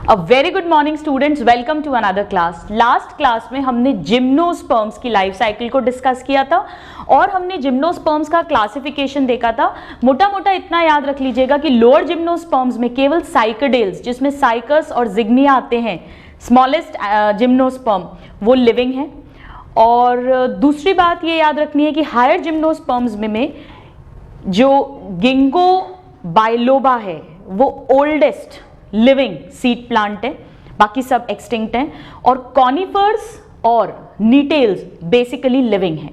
A very good morning students, welcome to another class. Last class में हमने gymnosperms की life cycle को discuss किया था और हमने जिम्नोस्पर्म्स का क्लासिफिकेशन देखा था। मोटा मोटा इतना याद रख लीजिएगा कि लोअर जिम्नोस्पर्म्स में केवल साइकेडेल्स, जिसमें साइकस और जिग्निया आते हैं, स्मॉलेस्ट जिम्नोस्पर्म, वो लिविंग है। और दूसरी बात ये याद रखनी है कि हायर जिम्नोस्पर्म्स में जो गिंगो बाइलोबा है वो ओल्डेस्ट लिविंग सीड प्लांट है, बाकी सब एक्सटिंक्ट हैं। और कॉनिफर्स और नीटेल्स बेसिकली लिविंग हैं।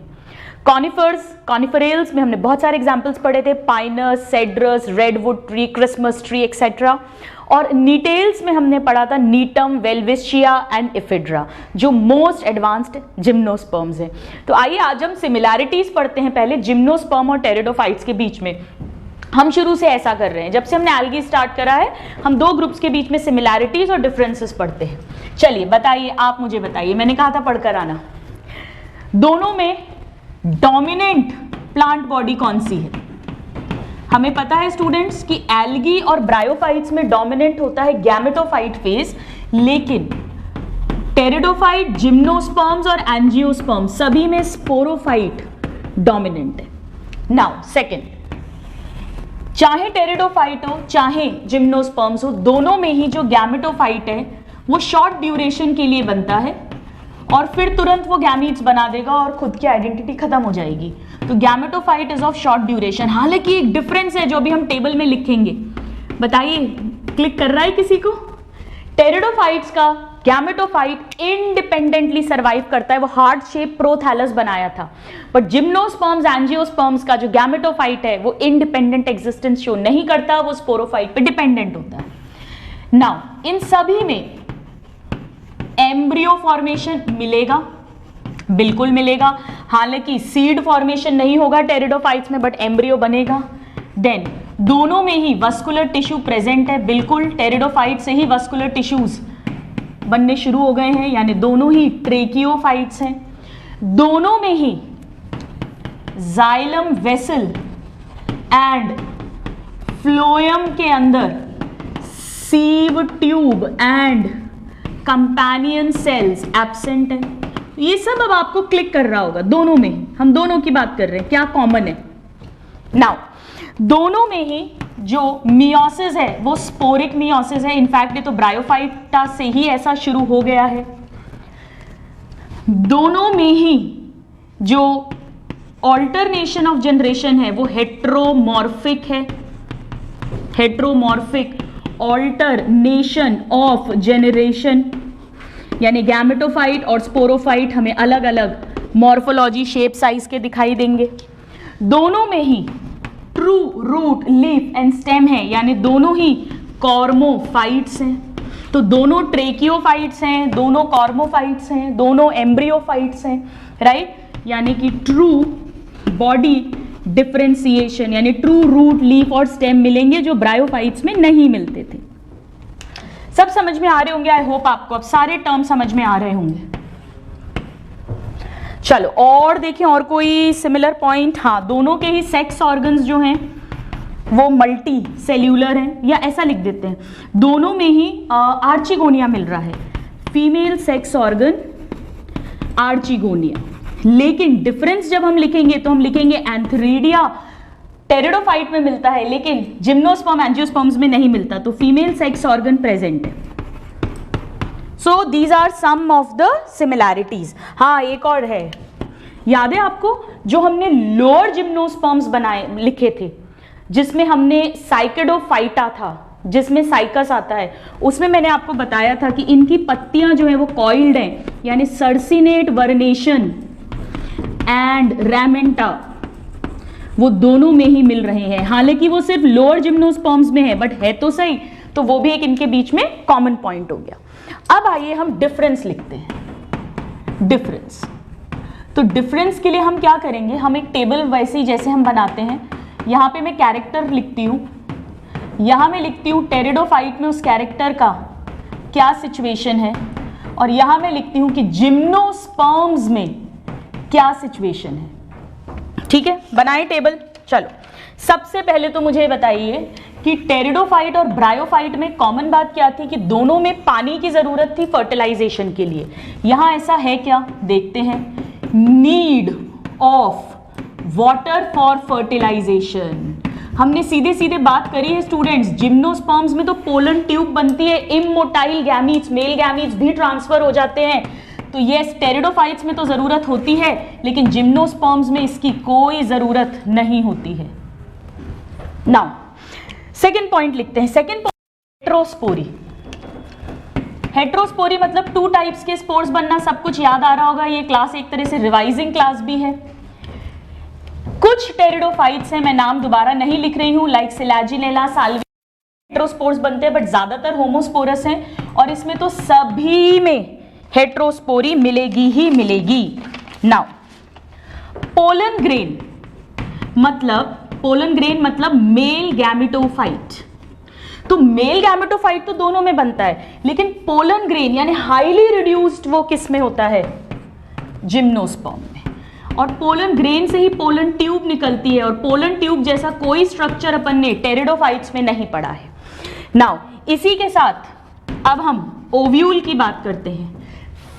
कॉनिफरेल्स में हमने बहुत सारे एग्जांपल्स पढ़े थे, Pinus, cedrus, redwood tree, Christmas tree etcetera. और नीटेल्स में हमने पढ़ा था नीटम, वेल्विशिया एंड इफिड्रा, जो मोस्ट एडवांस्ड जिम्नोस्पर्म्स हैं। तो आइए आज हम सिमिलैरिटीज पढ़ते हैं पहले जिम्नोस्पर्म और टेरिडोफाइट्स के बीच में। हम शुरू से ऐसा कर रहे हैं, जब से हमने एल्गी स्टार्ट करा है हम दो ग्रुप्स के बीच में सिमिलैरिटीज और डिफरेंसेस पढ़ते हैं। चलिए बताइए, आप मुझे बताइए, मैंने कहा था पढ़कर आना, दोनों में डोमिनेंट प्लांट बॉडी कौन सी है? हमें पता है स्टूडेंट्स कि एल्गी और ब्रायोफाइट्स में डोमिनेंट होता है गैमेटोफाइट फेज, लेकिन टेरिडोफाइट, जिम्नोस्पर्म्स और एंजियोस्पर्म सभी में स्पोरोफाइट डोमिनेंट है। नाउ सेकंड, चाहे टेरिडोफाइट हो चाहे जिम्नोस्पर्म्स हो, दोनों में ही जो गैमेटोफाइट है वो शॉर्ट ड्यूरेशन के लिए बनता है और फिर तुरंत वो गैमीट्स बना देगा और खुद की आइडेंटिटी खत्म हो जाएगी। तो gametophyte is of short duration. हालांकि एक डिफरेंस है जो भी हम टेबल में लिखेंगे, बताइए क्लिक कर रहा है किसी को? टेरिडोफाइट्स का गैमेटोफाइट इंडिपेंडेंटली सर्वाइव करता है, वो हार्ट शेप प्रोथैलस बनाया था। बट जिम्नोस्पर्म्स, एंजियोस्पर्म्स का जो गैमेटोफाइट है वो इंडिपेंडेंट एग्जिस्टेंस शो नहीं करता, वो स्पोरोफाइट पे डिपेंडेंट होता है। नाउ इन सभी में एम्ब्रियो फॉर्मेशन मिलेगा, बिल्कुल मिलेगा। हालांकि सीड फॉर्मेशन नहीं होगा टेरिडोफाइट्स में, बट एम्ब्रियो बनेगा। देन दोनों में ही वस्कुलर टिश्यू प्रेजेंट है, बिल्कुल टेरिडोफाइट से ही वस्कुलर टिश्यूज बनने शुरू हो गए हैं, यानी दोनों ही ट्रेकियोफाइट्स हैं। दोनों में ही जाइलम वेसल एंड फ्लोएम के अंदर sieve tube and companion cells absent है। ये सब अब आपको क्लिक कर रहा होगा, दोनों में ही हम दोनों की बात कर रहे हैं, क्या कॉमन है? नाउ दोनों में ही जो मियोसिस है वो स्पोरिक मियोसिस है। इनफैक्ट ये तो ब्रायोफाइटा से ही ऐसा शुरू हो गया है। दोनों में ही जो ऑल्टरनेशन ऑफ जनरेशन है वो हेट्रोमॉर्फिक है। हेट्रोमॉर्फिक ऑल्टरनेशन ऑफ जनरेशन, यानी गैमेटोफाइट और स्पोरोफाइट हमें अलग अलग मॉर्फोलॉजी, शेप, साइज के दिखाई देंगे। दोनों में ही true root, leaf and stem है, यानी दोनों ही कॉर्मोफाइट्स हैं। तो दोनों ट्रेकियोफाइट्स हैं, दोनों कॉर्मोफाइट्स हैं, दोनों एम्ब्रियोफाइट्स हैं, राइट? यानी कि ट्रू बॉडी डिफरेंशिएशन, यानी ट्रू रूट, लीफ और स्टेम मिलेंगे जो ब्रायोफाइट्स में नहीं मिलते थे। सब समझ में आ रहे होंगे, आई होप आपको अब सारे टर्म समझ में आ रहे होंगे। चलो और देखें, और कोई सिमिलर पॉइंट? हाँ, दोनों के ही सेक्स ऑर्गन्स जो हैं वो मल्टी सेल्यूलर हैं, या ऐसा लिख देते हैं, दोनों में ही आर्चिगोनिया मिल रहा है, फीमेल सेक्स ऑर्गन आर्चिगोनिया। लेकिन डिफरेंस जब हम लिखेंगे तो हम लिखेंगे एंथरीडिया टेरिडोफाइट में मिलता है, लेकिन जिम्नोस्पर्म, एंजियोस्पर्म्स में नहीं मिलता, तो फीमेल सेक्स ऑर्गन प्रेजेंट है। So these are some of the similarities. हाँ, एक और है, याद है आपको, जो हमने लोअर जिम्नोस्पर्म्स बनाए लिखे थे, जिसमें हमने साइकेडोफाइटा था, जिसमें साइकस आता है, उसमें मैंने आपको बताया था कि इनकी पत्तियां जो है वो कॉइल्ड हैं, यानी सर्सिनेट वर्नेशन एंड रैमेंटा वो दोनों में ही मिल रहे हैं। हालांकि वो सिर्फ लोअर जिम्नोस्पर्म्स में है, बट है तो सही, तो वो भी एक इनके बीच में कॉमन पॉइंट हो गया। अब आइए हम डिफरेंस लिखते हैं। डिफरेंस, तो डिफरेंस के लिए हम क्या करेंगे, हम एक टेबल वैसे ही जैसे हम बनाते हैं, यहाँ पे मैं कैरेक्टर लिखती हूँ, यहाँ मैं लिखती हूँ टेरिडोफाइट में उस कैरेक्टर का क्या सिचुएशन है, और यहाँ मैं लिखती हूँ कि जिम्नोस्पर्म्स में क्या सिचुएशन है। ठीक है, बनाए टेबल। चलो सबसे पहले तो मुझे बताइए कि टेरिडोफाइट और ब्रायोफाइट में कॉमन बात क्या थी कि दोनों में पानी की जरूरत थी फर्टिलाइजेशन के लिए। यहां ऐसा है क्या, देखते हैं। Need of water for fertilisation, हमने सीधे सीधे बात करी है स्टूडेंट्स, जिम्नोस्पर्म्स में तो पोलन ट्यूब बनती है, इमोटाइल गैमीट्स, मेल गैमीट्स भी ट्रांसफर हो जाते हैं, तो ये टेरिडोफाइट्स में तो जरूरत होती है, लेकिन जिम्नोस्पर्म्स में इसकी कोई जरूरत नहीं होती है। नाउ सेकेंड पॉइंट लिखते हैं। Second point heterospory. हेट्रोस्पोरी मतलब 2 टाइप्स के स्पोर्स बनना, सब कुछ याद आ रहा होगा, ये क्लास एक तरह से रिवाइजिंग क्लास भी है। कुछ टेरिडोफाइट्स हैं, मैं नाम दोबारा नहीं लिख रही हूं, लाइक सिलाजिनेला, साल्विया, हेट्रोस्पोर्स बनते हैं, बट ज्यादातर होमोस्पोरस हैं और इसमें तो सभी में हेट्रोस्पोरी मिलेगी ही मिलेगी। नाउ पोलन ग्रेन मतलब मेल गैमेटोफाइट, तो मेल गैमेटोफाइट तो दोनों में बनता है, लेकिन पोलन ग्रेन यानी हाईली रिड्यूस्ड वो किस में होता है, जिम्नोस्पर्म में। और पोलन ग्रेन से ही पोलन ट्यूब निकलती है, और पोलन ट्यूब जैसा कोई स्ट्रक्चर अपन ने टेरिडोफाइट्स में नहीं पढ़ा है। नाउ इसी के साथ अब हम ओव्यूल की बात करते हैं।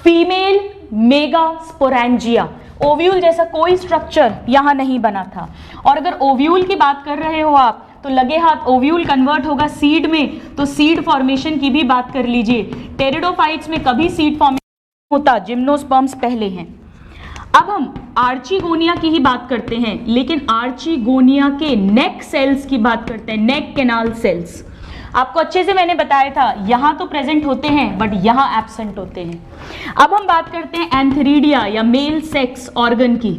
फीमेल मेगास्पोरेंजिया, ओव्यूल जैसा कोई स्ट्रक्चर यहां नहीं बना था, और अगर ओव्यूल की बात कर रहे हो आप तो लगे हाथ ओव्यूल कन्वर्ट होगा सीड में, तो सीड फॉर्मेशन की भी बात कर लीजिए। टेरिडोफाइट्स में कभी सीड फॉर्मेशन होता, जिम्नोस्पर्म्स पहले हैं। अब हम आर्चिगोनिया की ही बात करते हैं, लेकिन आर्चिगोनिया के नेक सेल्स की बात करते हैं, नेक कैनाल सेल्स। आपको अच्छे से मैंने बताया था, यहां तो प्रेजेंट होते हैं बट यहां एब्सेंट होते हैं। अब हम बात करते हैं एंथरीडिया या मेल सेक्स ऑर्गन की।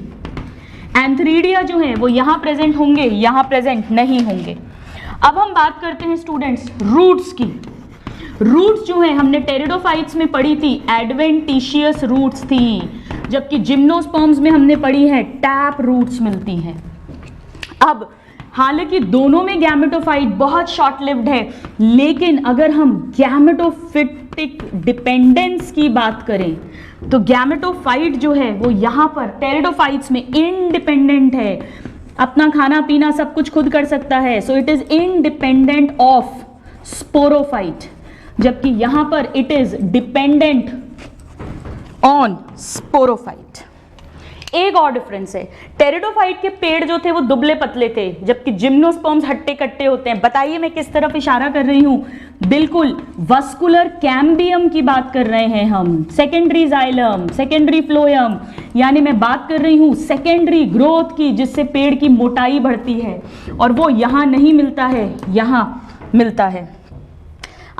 एंथरीडिया जो है वो यहां प्रेजेंट होंगे, यहां प्रेजेंट नहीं होंगे। अब हम बात करते हैं स्टूडेंट्स रूट्स की। रूट्स जो है हमने टेरिडोफाइट्स में पढ़ी थी, एडवेंटिशियस रूट्स थी, जबकि जिम्नोस्पर्म्स में हमने पढ़ी है टैप रूट्स मिलती हैं। अब हालांकि दोनों में गैमेटोफाइट बहुत शॉर्ट लिव्ड है, लेकिन अगर हम गैमेटोफिटिक डिपेंडेंस की बात करें तो गैमेटोफाइट जो है वो यहाँ पर टेरिडोफाइट्स में इंडिपेंडेंट है, अपना खाना पीना सब कुछ खुद कर सकता है, so it is independent of sporophyte, जबकि यहां पर it is dependent on sporophyte. एक और डिफरेंस है, टेरिडोफाइट के पेड़ जो थे वो दुबले पतले थे, जबकि जिम्नोस्पर्म्स हट्टे कट्टे होते हैं। बताइए मैं किस तरफ इशारा कर रही हूं, बिल्कुल वस्कुलर कैम्बियम की बात कर रहे हैं हम, सेकेंडरी जाइलम, सेकेंडरी फ्लोयम, यानी मैं बात कर रही हूं सेकेंडरी ग्रोथ की, जिससे पेड़ की मोटाई बढ़ती है, और वो यहां नहीं मिलता है, यहां मिलता है।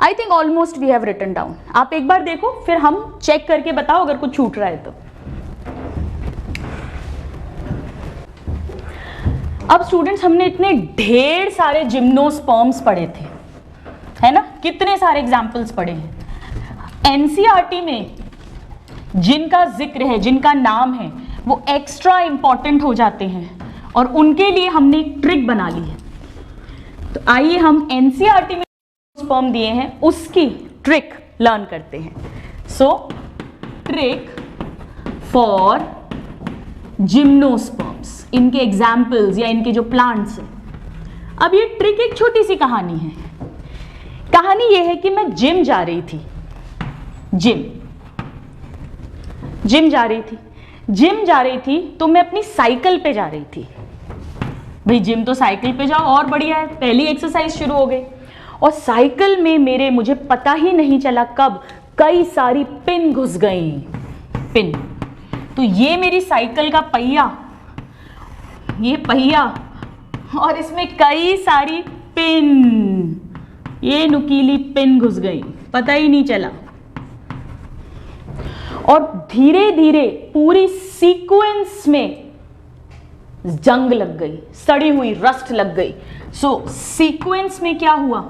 I think almost we have written down. आप एक बार देखो, फिर हम चेक करके बताओ अगर कुछ छूट रहा है तो। अब स्टूडेंट्स हमने इतने ढेर सारे जिम्नोस्पर्म्स पढ़े थे, है ना, कितने सारे एग्जाम्पल्स पढ़े हैं। एनसीईआरटी में जिनका जिक्र है, जिनका नाम है, वो एक्स्ट्रा इंपॉर्टेंट हो जाते हैं, और उनके लिए हमने एक ट्रिक बना ली है। तो आइए हम एनसीईआरटी में स्पर्म दिए हैं उसकी ट्रिक लर्न करते हैं। सो ट्रिक फॉर जिम्नोस्पर्म्स, इनके एग्जाम्पल्स या इनके जो प्लांट्स हैं। अब ये ट्रिक एक छोटी सी कहानी है। कहानी ये है कि मैं जिम जा रही थी, जिम जा रही थी तो मैं अपनी साइकिल पे जा रही थी। भाई जिम तो साइकिल पे जाओ और बढ़िया है, पहली एक्सरसाइज शुरू हो गई। और साइकिल में मेरे, मुझे पता ही नहीं चला कब, कई सारी पिन घुस गई, पिन। तो ये मेरी साइकिल का पहिया, ये पहिया, और इसमें कई सारी पिन, ये नुकीली पिन घुस गई, पता ही नहीं चला। और धीरे धीरे पूरी सीक्वेंस में जंग लग गई, सड़ी हुई रस्ट लग गई। सो सीक्वेंस में क्या हुआ,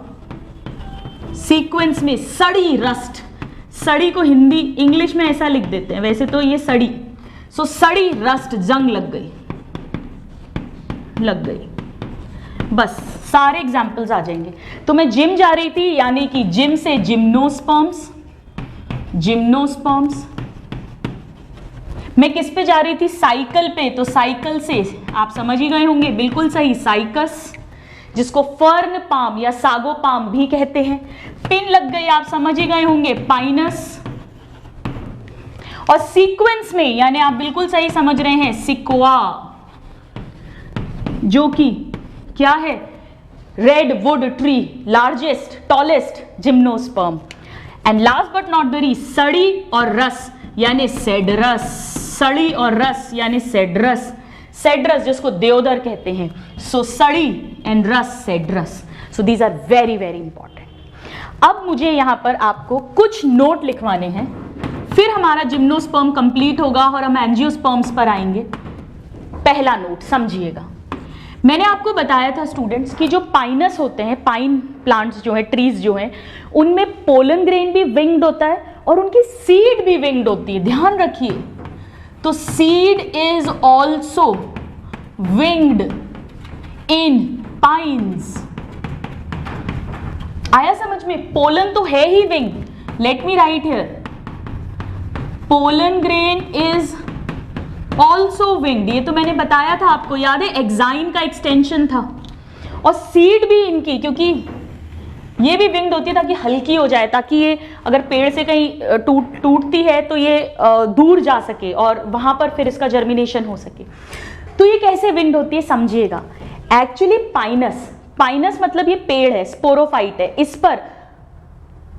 सीक्वेंस में सड़ी रस्ट, सड़ी को हिंदी इंग्लिश में ऐसा लिख देते हैं, वैसे तो ये सड़ी, सो सड़ी रस्ट, जंग लग गई, बस सारे एग्जाम्पल्स आ जाएंगे। तो मैं जिम जा रही थी, यानी कि जिम से जिम्नोस्पर्म्स, मैं किस पे जा रही थी, साइकिल पे, तो साइकिल से आप समझ ही गए होंगे, बिल्कुल सही, साइकस, जिसको फर्न पाम या सागो पाम भी कहते हैं। पिन लग गई, आप समझ ही गए होंगे, पाइनस। और सीक्वेंस में यानी आप बिल्कुल सही समझ रहे हैं, सिक्वा, जो कि क्या है, red wood tree, largest tallest gymnosperm. And last but not the least, सड़ी और रस यानी सेडरस, सड़ी और रस यानी सेडरस, सेड्रस जिसको देवदर कहते हैं। सो सड़ी एंड रस, Cedrus. So these are very very important. अब मुझे यहां पर आपको कुछ नोट लिखवाने हैं, फिर हमारा जिम्नोस्पर्म कंप्लीट होगा और हम एंजियोस्पर्म्स पर आएंगे। पहला नोट समझिएगा, मैंने आपको बताया था स्टूडेंट्स कि जो पाइनस होते हैं, पाइन प्लांट्स जो है, ट्रीज जो हैं, उनमें पोलन ग्रेन भी विंग्ड होता है और उनकी सीड भी विंग्ड होती है, ध्यान रखिए। तो seed is also winged in pines. आया समझ में? पोलन तो है ही wing. Let me write here, pollen grain is also winged. ये तो मैंने बताया था आपको, याद है, एक्साइन का एक्सटेंशन था। और सीड भी इनकी, क्योंकि ये भी विंग्ड होती है ताकि हल्की हो जाए, ताकि ये अगर पेड़ से कहीं टूटती है तो ये दूर जा सके और वहां पर फिर इसका जर्मिनेशन हो सके। तो ये कैसे विंग्ड होती है समझिएगा। एक्चुअली पाइनस, पाइनस मतलब ये पेड़ है, स्पोरोफाइट है, इस पर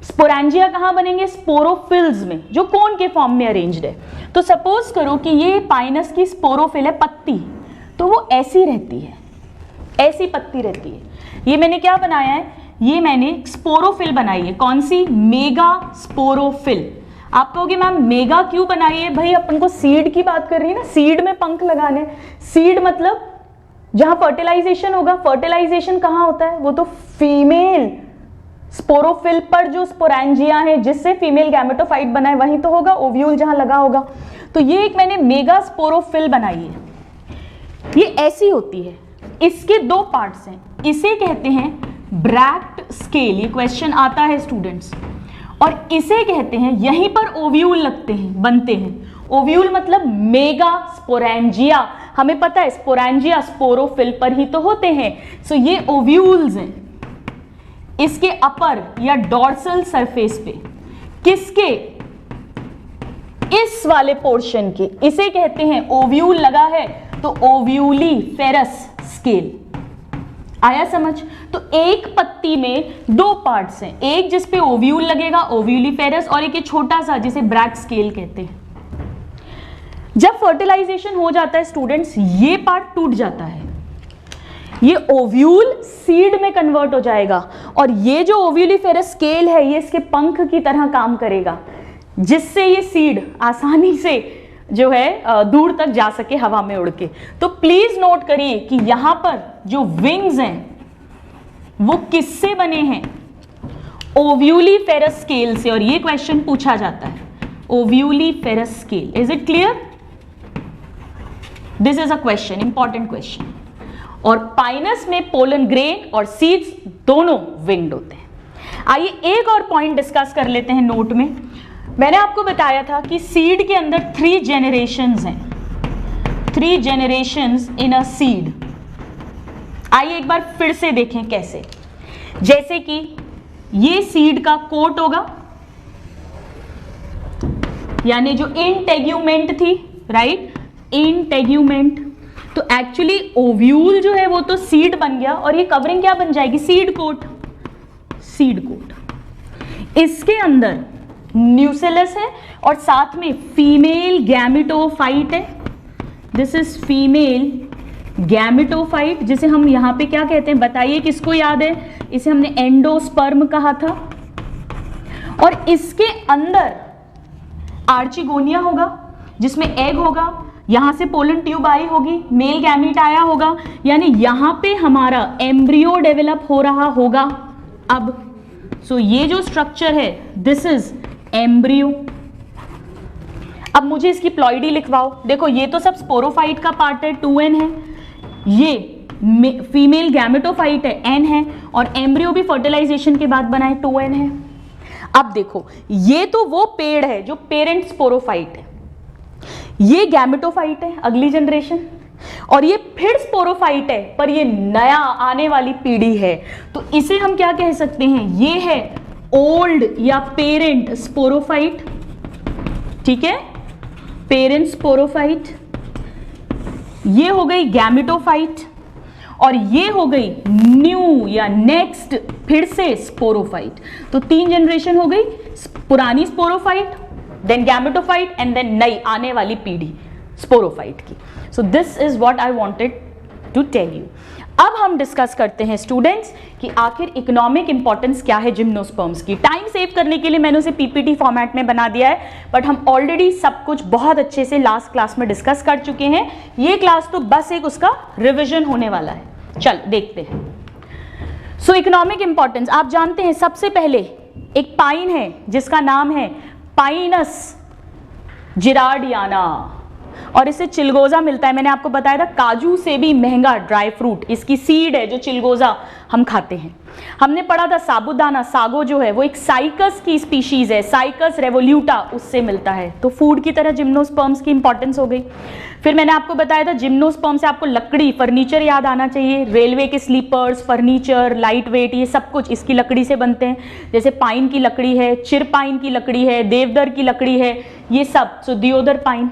स्पोरेंजिया कहां बनेंगे? स्पोरोफिल्स में, जो कोन के फॉर्म में अरेंज्ड है। तो सपोज करो कि ये पाइनस की स्पोरोफिल है, पत्ती, तो वो ऐसी रहती है, ऐसी पत्ती रहती है। ये मैंने क्या बनाया है? ये मैंने स्पोरोफिल बनाई है। कौन सी? Mega sporophyll. आप कहोगे मैम मेगा क्यों बनाई है? भाई अपन को सीड की बात कर रही है ना, सीड में पंख लगाने। सीड मतलब जहां फर्टिलाइजेशन होगा। फर्टिलाइजेशन कहां होता है? वो तो फीमेल स्पोरोफिल पर जो स्पोरेंजिया है, जिससे फीमेल गैमेटोफाइट बना है, वहीं तो होगा, ओव्यूल जहां लगा होगा। तो ये एक मैंने मेगा स्पोरोफिल बनाई है। ये ऐसी होती है, इसके दो पार्ट्स हैं, इसे कहते हैं ब्रैक्ट स्केल। ये क्वेश्चन आता है स्टूडेंट्स। और इसे कहते हैं, यहीं पर ओव्यूल लगते हैं, बनते हैं। ओव्यूल मतलब मेगा स्पोरेंजिया। हमें पता है स्पोरेंजिया स्पोरोफिल पर ही तो होते हैं। सो ये ओव्यूल्स हैं। इसके अपर या डॉर्सल सरफेस पे, किसके? इस वाले पोर्शन के, इसे कहते हैं ओव्यूल लगा है तो ओव्यूली फेरस स्केल। आया समझ? तो एक पत्ती में दो पार्ट्स हैं, एक जिस पे ओव्यूल लगेगा ओव्यूली फेरस, और एक ये छोटा सा जिसे ब्रैक्ट स्केल कहते हैं। जब फर्टिलाइजेशन हो जाता है स्टूडेंट्स, ये पार्ट टूट जाता है, ये ओव्यूल सीड में कन्वर्ट हो जाएगा, और ये जो ओव्यूलिफेरस स्केल है ये इसके पंख की तरह काम करेगा, जिससे ये सीड आसानी से जो है दूर तक जा सके हवा में उड़ के। तो प्लीज नोट करिए कि यहां पर जो विंग्स हैं वो किससे बने हैं? ओव्यूलिफेरस स्केल से। और ये क्वेश्चन पूछा जाता है, ovuliferous scale. Is it clear? This is a question, important question. और पाइनस में पोलन ग्रेन और सीड्स दोनों विंग्ड होते हैं। आइए एक और पॉइंट डिस्कस कर लेते हैं नोट में। मैंने आपको बताया था कि सीड के अंदर 3 जेनरेशंस हैं, 3 जेनरेशंस इन अ सीड। आइए एक बार फिर से देखें कैसे। जैसे कि ये सीड का कोट होगा, यानी जो इंटेग्यूमेंट थी, राइट, इंटेग्यूमेंट। तो एक्चुअली ओव्यूल जो है वो तो सीड बन गया, और ये कवरिंग क्या बन जाएगी? Seed coat, seed coat. इसके अंदर न्यूसेलस है और साथ में फीमेल गैमेटोफाइट है। दिस इज फीमेल गैमेटोफाइट, जिसे हम यहां पे क्या कहते हैं बताइए, किसको याद है? इसे हमने एंडोस्पर्म कहा था। और इसके अंदर आर्चिगोनिया होगा, जिसमें एग होगा, यहां से पोलन ट्यूब आई होगी, मेल गैमीट आया होगा, यानी यहां पे हमारा एम्ब्रियो डेवलप हो रहा होगा अब। सो ये जो स्ट्रक्चर है, दिस इज एम्ब्रियो। अब मुझे इसकी प्लॉइडी लिखवाओ। देखो ये तो सब स्पोरोफाइट का पार्ट है, 2n है, ये फीमेल गैमेटोफाइट है, n है, और एम्ब्रियो भी फर्टिलाइजेशन के बाद बना है, 2n है। अब देखो ये तो वो पेड़ है जो पेरेंट स्पोरोफाइट है, ये गैमेटोफाइट है, अगली जनरेशन, और ये फिर स्पोरोफाइट है, पर ये नया आने वाली पीढ़ी है, तो इसे हम क्या कह सकते हैं, ये है ओल्ड या पेरेंट स्पोरोफाइट, ठीक है, पेरेंट स्पोरोफाइट। ये हो गई गैमेटोफाइट, और ये हो गई न्यू या नेक्स्ट फिर से स्पोरोफाइट। तो 3 जनरेशन हो गई, पुरानी sporophyte, then gametophyte and then नई आने वाली पीढ़ी स्पोरोफाइट की। So this is what I wanted to tell you. अब हम डिस्कस करते हैं स्टूडेंट्स कि आखिर इकोनॉमिक इंपॉर्टेंस क्या है जिम्नोस्पर्म्स की। टाइम सेव करने के लिए मैंने उसे पीपीटी फॉर्मेट में बना दिया है, बट हम ऑलरेडी सब कुछ बहुत अच्छे से लास्ट क्लास में डिस्कस कर चुके हैं। ये क्लास तो बस एक उसका रिविजन होने वाला है। चल देखते हैं। सो इकोनॉमिक इंपॉर्टेंस आप जानते हैं, सबसे पहले एक पाइन है जिसका नाम है पाइनस जिरार्डियाना, और इसे चिलगोजा मिलता है। मैंने आपको बताया था काजू से भी महंगा ड्राई फ्रूट इसकी सीड है जो चिलगोजा हम खाते हैं। हमने पढ़ा था साबूदाना, सागो जो है वो एक साइकस की स्पीशीज है, साइकस रेवोल्यूटा, उससे मिलता है। तो फूड की तरह जिम्नोस्पर्म्स की इंपॉर्टेंस हो गई। फिर मैंने आपको बताया था जिम्नोस्पर्म से आपको लकड़ी, फर्नीचर याद आना चाहिए। रेलवे के स्लीपर्स, फर्नीचर, लाइट वेट, ये सब कुछ इसकी लकड़ी से बनते हैं। जैसे पाइन की लकड़ी है, चिर पाइन की लकड़ी है, देवदर की लकड़ी है, ये सब। सो दियोदर पाइन।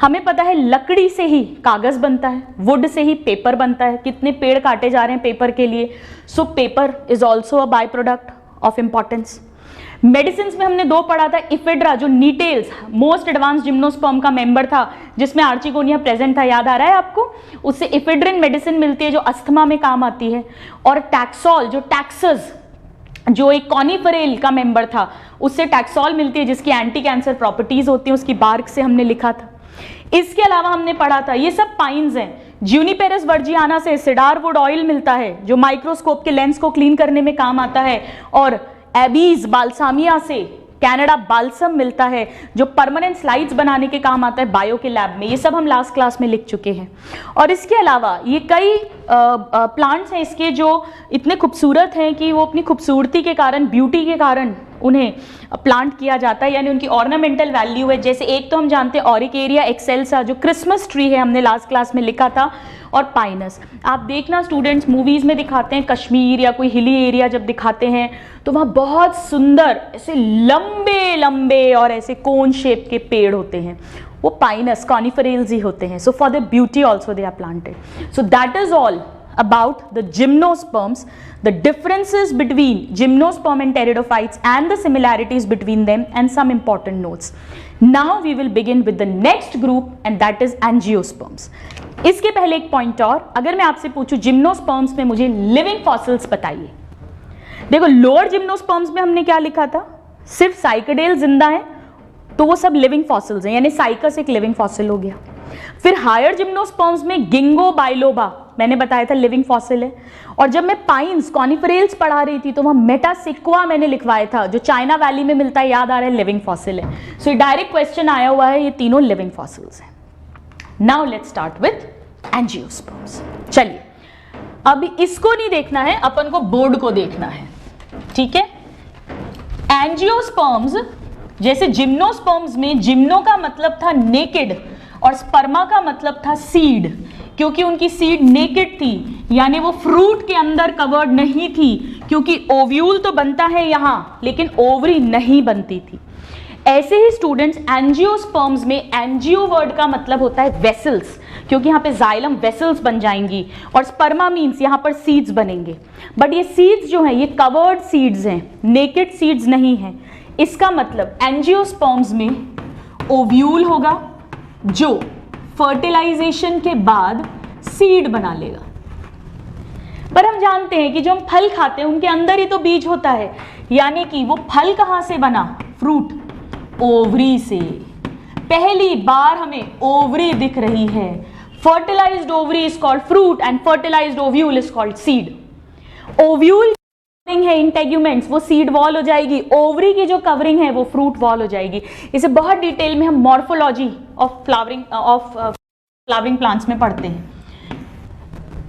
हमें पता है लकड़ी से ही कागज बनता है, वुड से ही पेपर बनता है। कितने पेड़ काटे जा रहे हैं पेपर के लिए। So paper is also a by product of importance. Medicine में हमने 2 पढ़ा था, इफेड्रा जो नीटेल्स मोस्ट एडवांस जिम्नोस्पर्म का मेंबर था, जिसमें आर्चिगोनिया प्रेजेंट था, याद आ रहा है आपको। उससे इफेड्रिन मेडिसिन मिलती है जो अस्थमा में काम आती है। और टैक्सोल जो टैक्सस जो एक कॉनिफरेल का मेंबर था, उससे टैक्सोल मिलती है जिसकी एंटी कैंसर प्रॉपर्टीज होती हैं, उसकी बार्क से हमने लिखा था। इसके अलावा हमने पढ़ा था, ये सब पाइन्स हैं। ज्यूनिपेरस वर्जियाना से सिडार वुड ऑयल मिलता है जो माइक्रोस्कोप के लेंस को क्लीन करने में काम आता है। और एबीज बाल्सामिया से कनाडा बाल्सम मिलता है जो परमानेंट स्लाइड्स बनाने के काम आता है बायो के लैब में। ये सब हम लास्ट क्लास में लिख चुके हैं। और इसके अलावा ये कई प्लांट्स हैं इसके जो इतने खूबसूरत हैं कि वो अपनी खूबसूरती के कारण, ब्यूटी के कारण उन्हें प्लांट किया जाता है, यानी उनकी ऑर्नामेंटल वैल्यू है। जैसे एक तो हम जानते हैं ऑरिकेरिया एक्सेल्सा जो क्रिसमस ट्री है, हमने लास्ट क्लास में लिखा था। और पाइनस आप देखना स्टूडेंट्स, मूवीज़ में दिखाते हैं कश्मीर या कोई हिली एरिया जब दिखाते हैं तो वहाँ बहुत सुंदर ऐसे लंबे लंबे और ऐसे कोन शेप के पेड़ होते हैं, वो पाइनस कॉनिफरेल्स ही होते हैं। So for the beauty also they are planted. So that is all about the gymnosperms, the differences between gymnosperm and pteridophytes and the similarities between them, and some important notes. Now we will begin with the next group and that is angiosperms. इसके पहले एक point और, अगर मैं आपसे पूछूं gymnosperms में मुझे लिविंग फॉसिल्स बताइए। देखो लोअर जिम्नोस्पर्म्स में हमने क्या लिखा था, सिर्फ साइकेडेल जिंदा है तो वो सब लिविंग फॉसिल्स हैं, यानी साइकस एक लिविंग फॉसिल हो गया। फिर हायर जिम्नोस्पर्म्स में गिंगो बाइलोबा मैंने बताया था लिविंग फॉसिल है। और जब मैं पाइन्स कॉनिफरेल्स पढ़ा रही थी तो वहां मेटासिक्वा मैंने लिखवाया था जो चाइना वैली में मिलता है, याद आ रहा है, लिविंग फॉसिल है। सो डायरेक्ट क्वेश्चन आया हुआ है, ये तीनों लिविंग फॉसिल्स हैं। Now let's start with angiosperms. चलिए अब इसको नहीं देखना है, अपन को बोर्ड को देखना है, ठीक है। एंजियोस्पर्म्स जैसे जिम्नोस्पर्म्स में जिम्नो का मतलब था नेकेड और स्पर्मा का मतलब था सीड, क्योंकि उनकी सीड नेकेड थी, यानी वो फ्रूट के अंदर कवर्ड नहीं थी, क्योंकि ओव्यूल तो बनता है यहां लेकिन ओवरी नहीं बनती थी। ऐसे ही स्टूडेंट्स एंजियोस्पर्म्स में एंजियो वर्ड का मतलब होता है वेसल्स, क्योंकि यहाँ पे जाइलम वेसल्स बन जाएंगी, और स्पर्मा मीन्स यहाँ पर सीड्स बनेंगे। बट ये सीड्स जो हैं ये कवर्ड सीड्स हैं, नेकेड सीड्स नहीं हैं। इसका मतलब एंजियोस्पर्म्स में ओव्यूल होगा जो फर्टिलाइजेशन के बाद सीड बना लेगा। पर हम जानते हैं कि जो हम फल खाते हैं उनके अंदर ही तो बीज होता है, यानी कि वो फल कहां से बना, फ्रूट, ओवरी से। पहली बार हमें ओवरी दिख रही है। Fertilised ovary is called fruit and fertilised ovule is called seed. Ovule है इंटेग्यूमेंट्स, वो सीड वॉल हो जाएगी। ओवरी की जो कवरिंग है वो फ्रूट वॉल हो जाएगी। इसे बहुत डिटेल में हम मॉर्फोलॉजी ऑफ फ्लावरिंग प्लांट्स में पढ़ते हैं।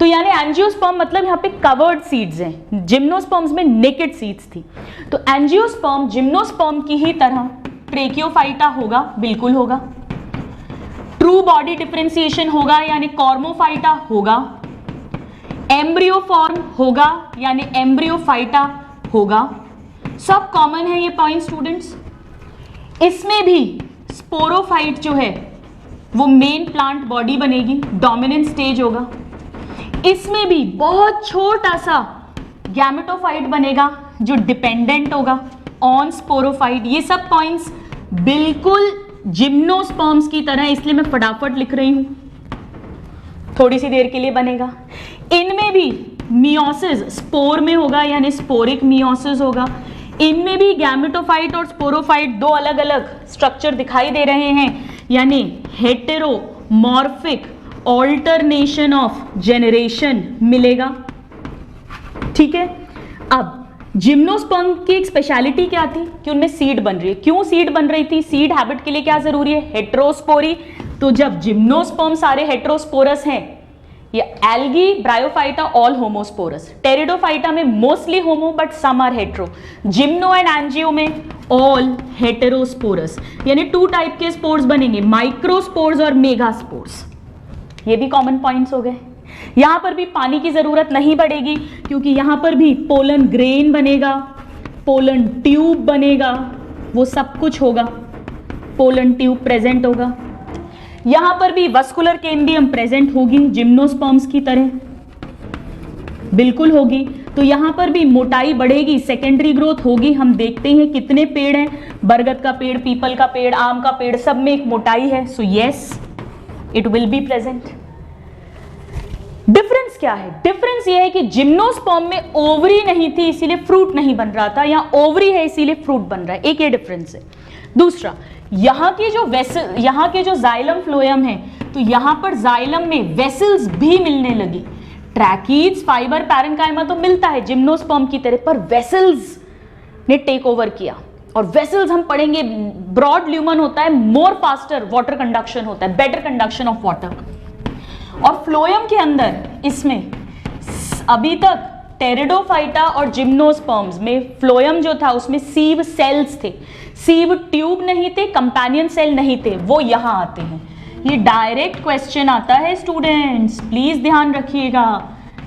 तो यानी एंजियोस्पर्म मतलब यहाँ पे कवर्ड सीड्स हैं, जिम्नोस्पर्म्स में नेकेड सीड्स थी। तो एंजियोस्पर्म जिम्नोस्पर्म की ही तरह ट्रेकियोफाइटा होगा, बिल्कुल होगा। ट्रू बॉडी डिफरेंशिएशन होगा यानी कॉर्मोफाइटा होगा, एम्ब्रियो फॉर्म होगा यानी एम्ब्रियोफाइटा होगा। सब कॉमन है ये पॉइंट स्टूडेंट्स। इसमें भी स्पोरोफाइट जो है वो मेन प्लांट बॉडी बनेगी, डोमिनेंट स्टेज होगा। इसमें भी बहुत छोटा सा गैमेटोफाइट बनेगा जो डिपेंडेंट होगा ऑन स्पोरोफाइट। ये सब पॉइंट्स बिल्कुल जिम्नोस्पर्म्स की तरह, इसलिए मैं फटाफट लिख रही हूं, थोड़ी सी देर के लिए बनेगा। इनमें भी मियोसिस स्पोर में होगा यानी स्पोरिक मियोसिस होगा। इनमें भी गैमेटोफाइट और स्पोरोफाइट दो अलग अलग स्ट्रक्चर दिखाई दे रहे हैं यानी हेटेरोमॉर्फिक ऑल्टरनेशन ऑफ जेनरेशन मिलेगा। ठीक है, अब जिम्नोस्पर्म की एक स्पेशलिटी क्या थी कि उनमें सीड बन रही है। क्यों सीड बन रही थी? सीड हैबिट के लिए क्या जरूरी है? हेटेरोस्पोरी। तो जब जिम्नोस्पर्म सारे हेटेरोस्पोरस हैं, ये algae, bryophyta all homosporous, pteridophyta में mostly homo but some are hetero, gymno and angio में ऑल हेटेरोस्पोरस, यानी टू टाइप के स्पोर्स बनेंगे, माइक्रोस्पोर्स और मेगास्पोर्स। ये भी कॉमन पॉइंट्स हो गए। यहां पर भी पानी की जरूरत नहीं पड़ेगी क्योंकि यहां पर भी पोलन ग्रेन बनेगा, पोलन ट्यूब बनेगा, वो सब कुछ होगा, पोलन ट्यूब प्रेजेंट होगा। यहां पर भी वस्कुलर कैम्बियम प्रेजेंट होगी जिम्नोस्पर्म्स की तरह, बिल्कुल होगी। तो यहां पर भी मोटाई बढ़ेगी, सेकेंडरी ग्रोथ होगी। हम देखते हैं कितने पेड़ हैं, बरगद का पेड़, पीपल का पेड़, आम का पेड़, सब में एक मोटाई है। So yes, it will be present. Difference क्या है? डिफरेंस यह है कि जिम्नोस्पर्म में ओवरी नहीं थी इसीलिए फ्रूट नहीं बन रहा था, यहां ओवरी है इसीलिए फ्रूट बन रहा है। एक ये डिफरेंस है। दूसरा, यहां के जो जाइलम फ्लोएम है, तो यहां पर जाइलम में वेसल्स भी मिलने लगी। ट्रैकीड्स, फाइबर, पैरेन्काइमा तो मिलता है जिम्नोस्पर्म की तरह, पर वेसल्स ने टेक ओवर किया। और वेसल्स हम पढ़ेंगे, ब्रॉड ल्यूमन होता है, मोर फास्टर वाटर कंडक्शन होता है, बेटर कंडक्शन ऑफ वाटर। और फ्लोएम के अंदर इसमें अभी तक टेरिडोफाइटा और जिम्नोस्पर्म्स में फ्लोएम जो था उसमें सीव सेल्स थे, सीव ट्यूब नहीं थे, कंपेनियन सेल नहीं थे, वो यहां आते हैं। ये डायरेक्ट क्वेश्चन आता है स्टूडेंट्स, प्लीज ध्यान रखिएगा।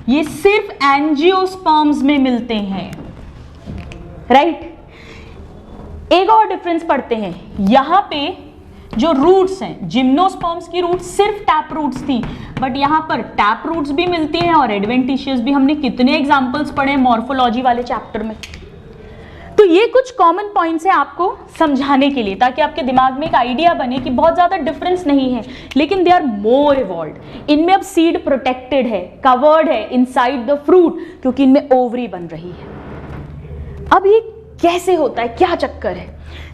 ये सिर्फ एंजियोस्पर्म्स में मिलते हैं, राइट। एक और डिफरेंस पढ़ते हैं। यहां पे जो रूट्स हैं, जिम्नोस्पर्म्स की रूट्स सिर्फ टैप रूट्स थी, बट यहां पर टैप रूट्स भी मिलती हैं और एडवेंटिशियस भी। हमने कितने एग्जांपल्स पढ़े मॉर्फोलॉजी वाले चैप्टर में। तो ये कुछ कॉमन पॉइंट्स हैं आपको समझाने के लिए, ताकि आपके दिमाग में एक आइडिया बने कि बहुत ज्यादा डिफरेंस नहीं है, लेकिन दे आर मोर इवॉल्व्ड। इनमें अब सीड प्रोटेक्टेड है, कवर्ड है इनसाइड द फ्रूट, क्योंकि इनमें ओवरी बन रही है। अब ये कैसे होता है, क्या चक्कर है?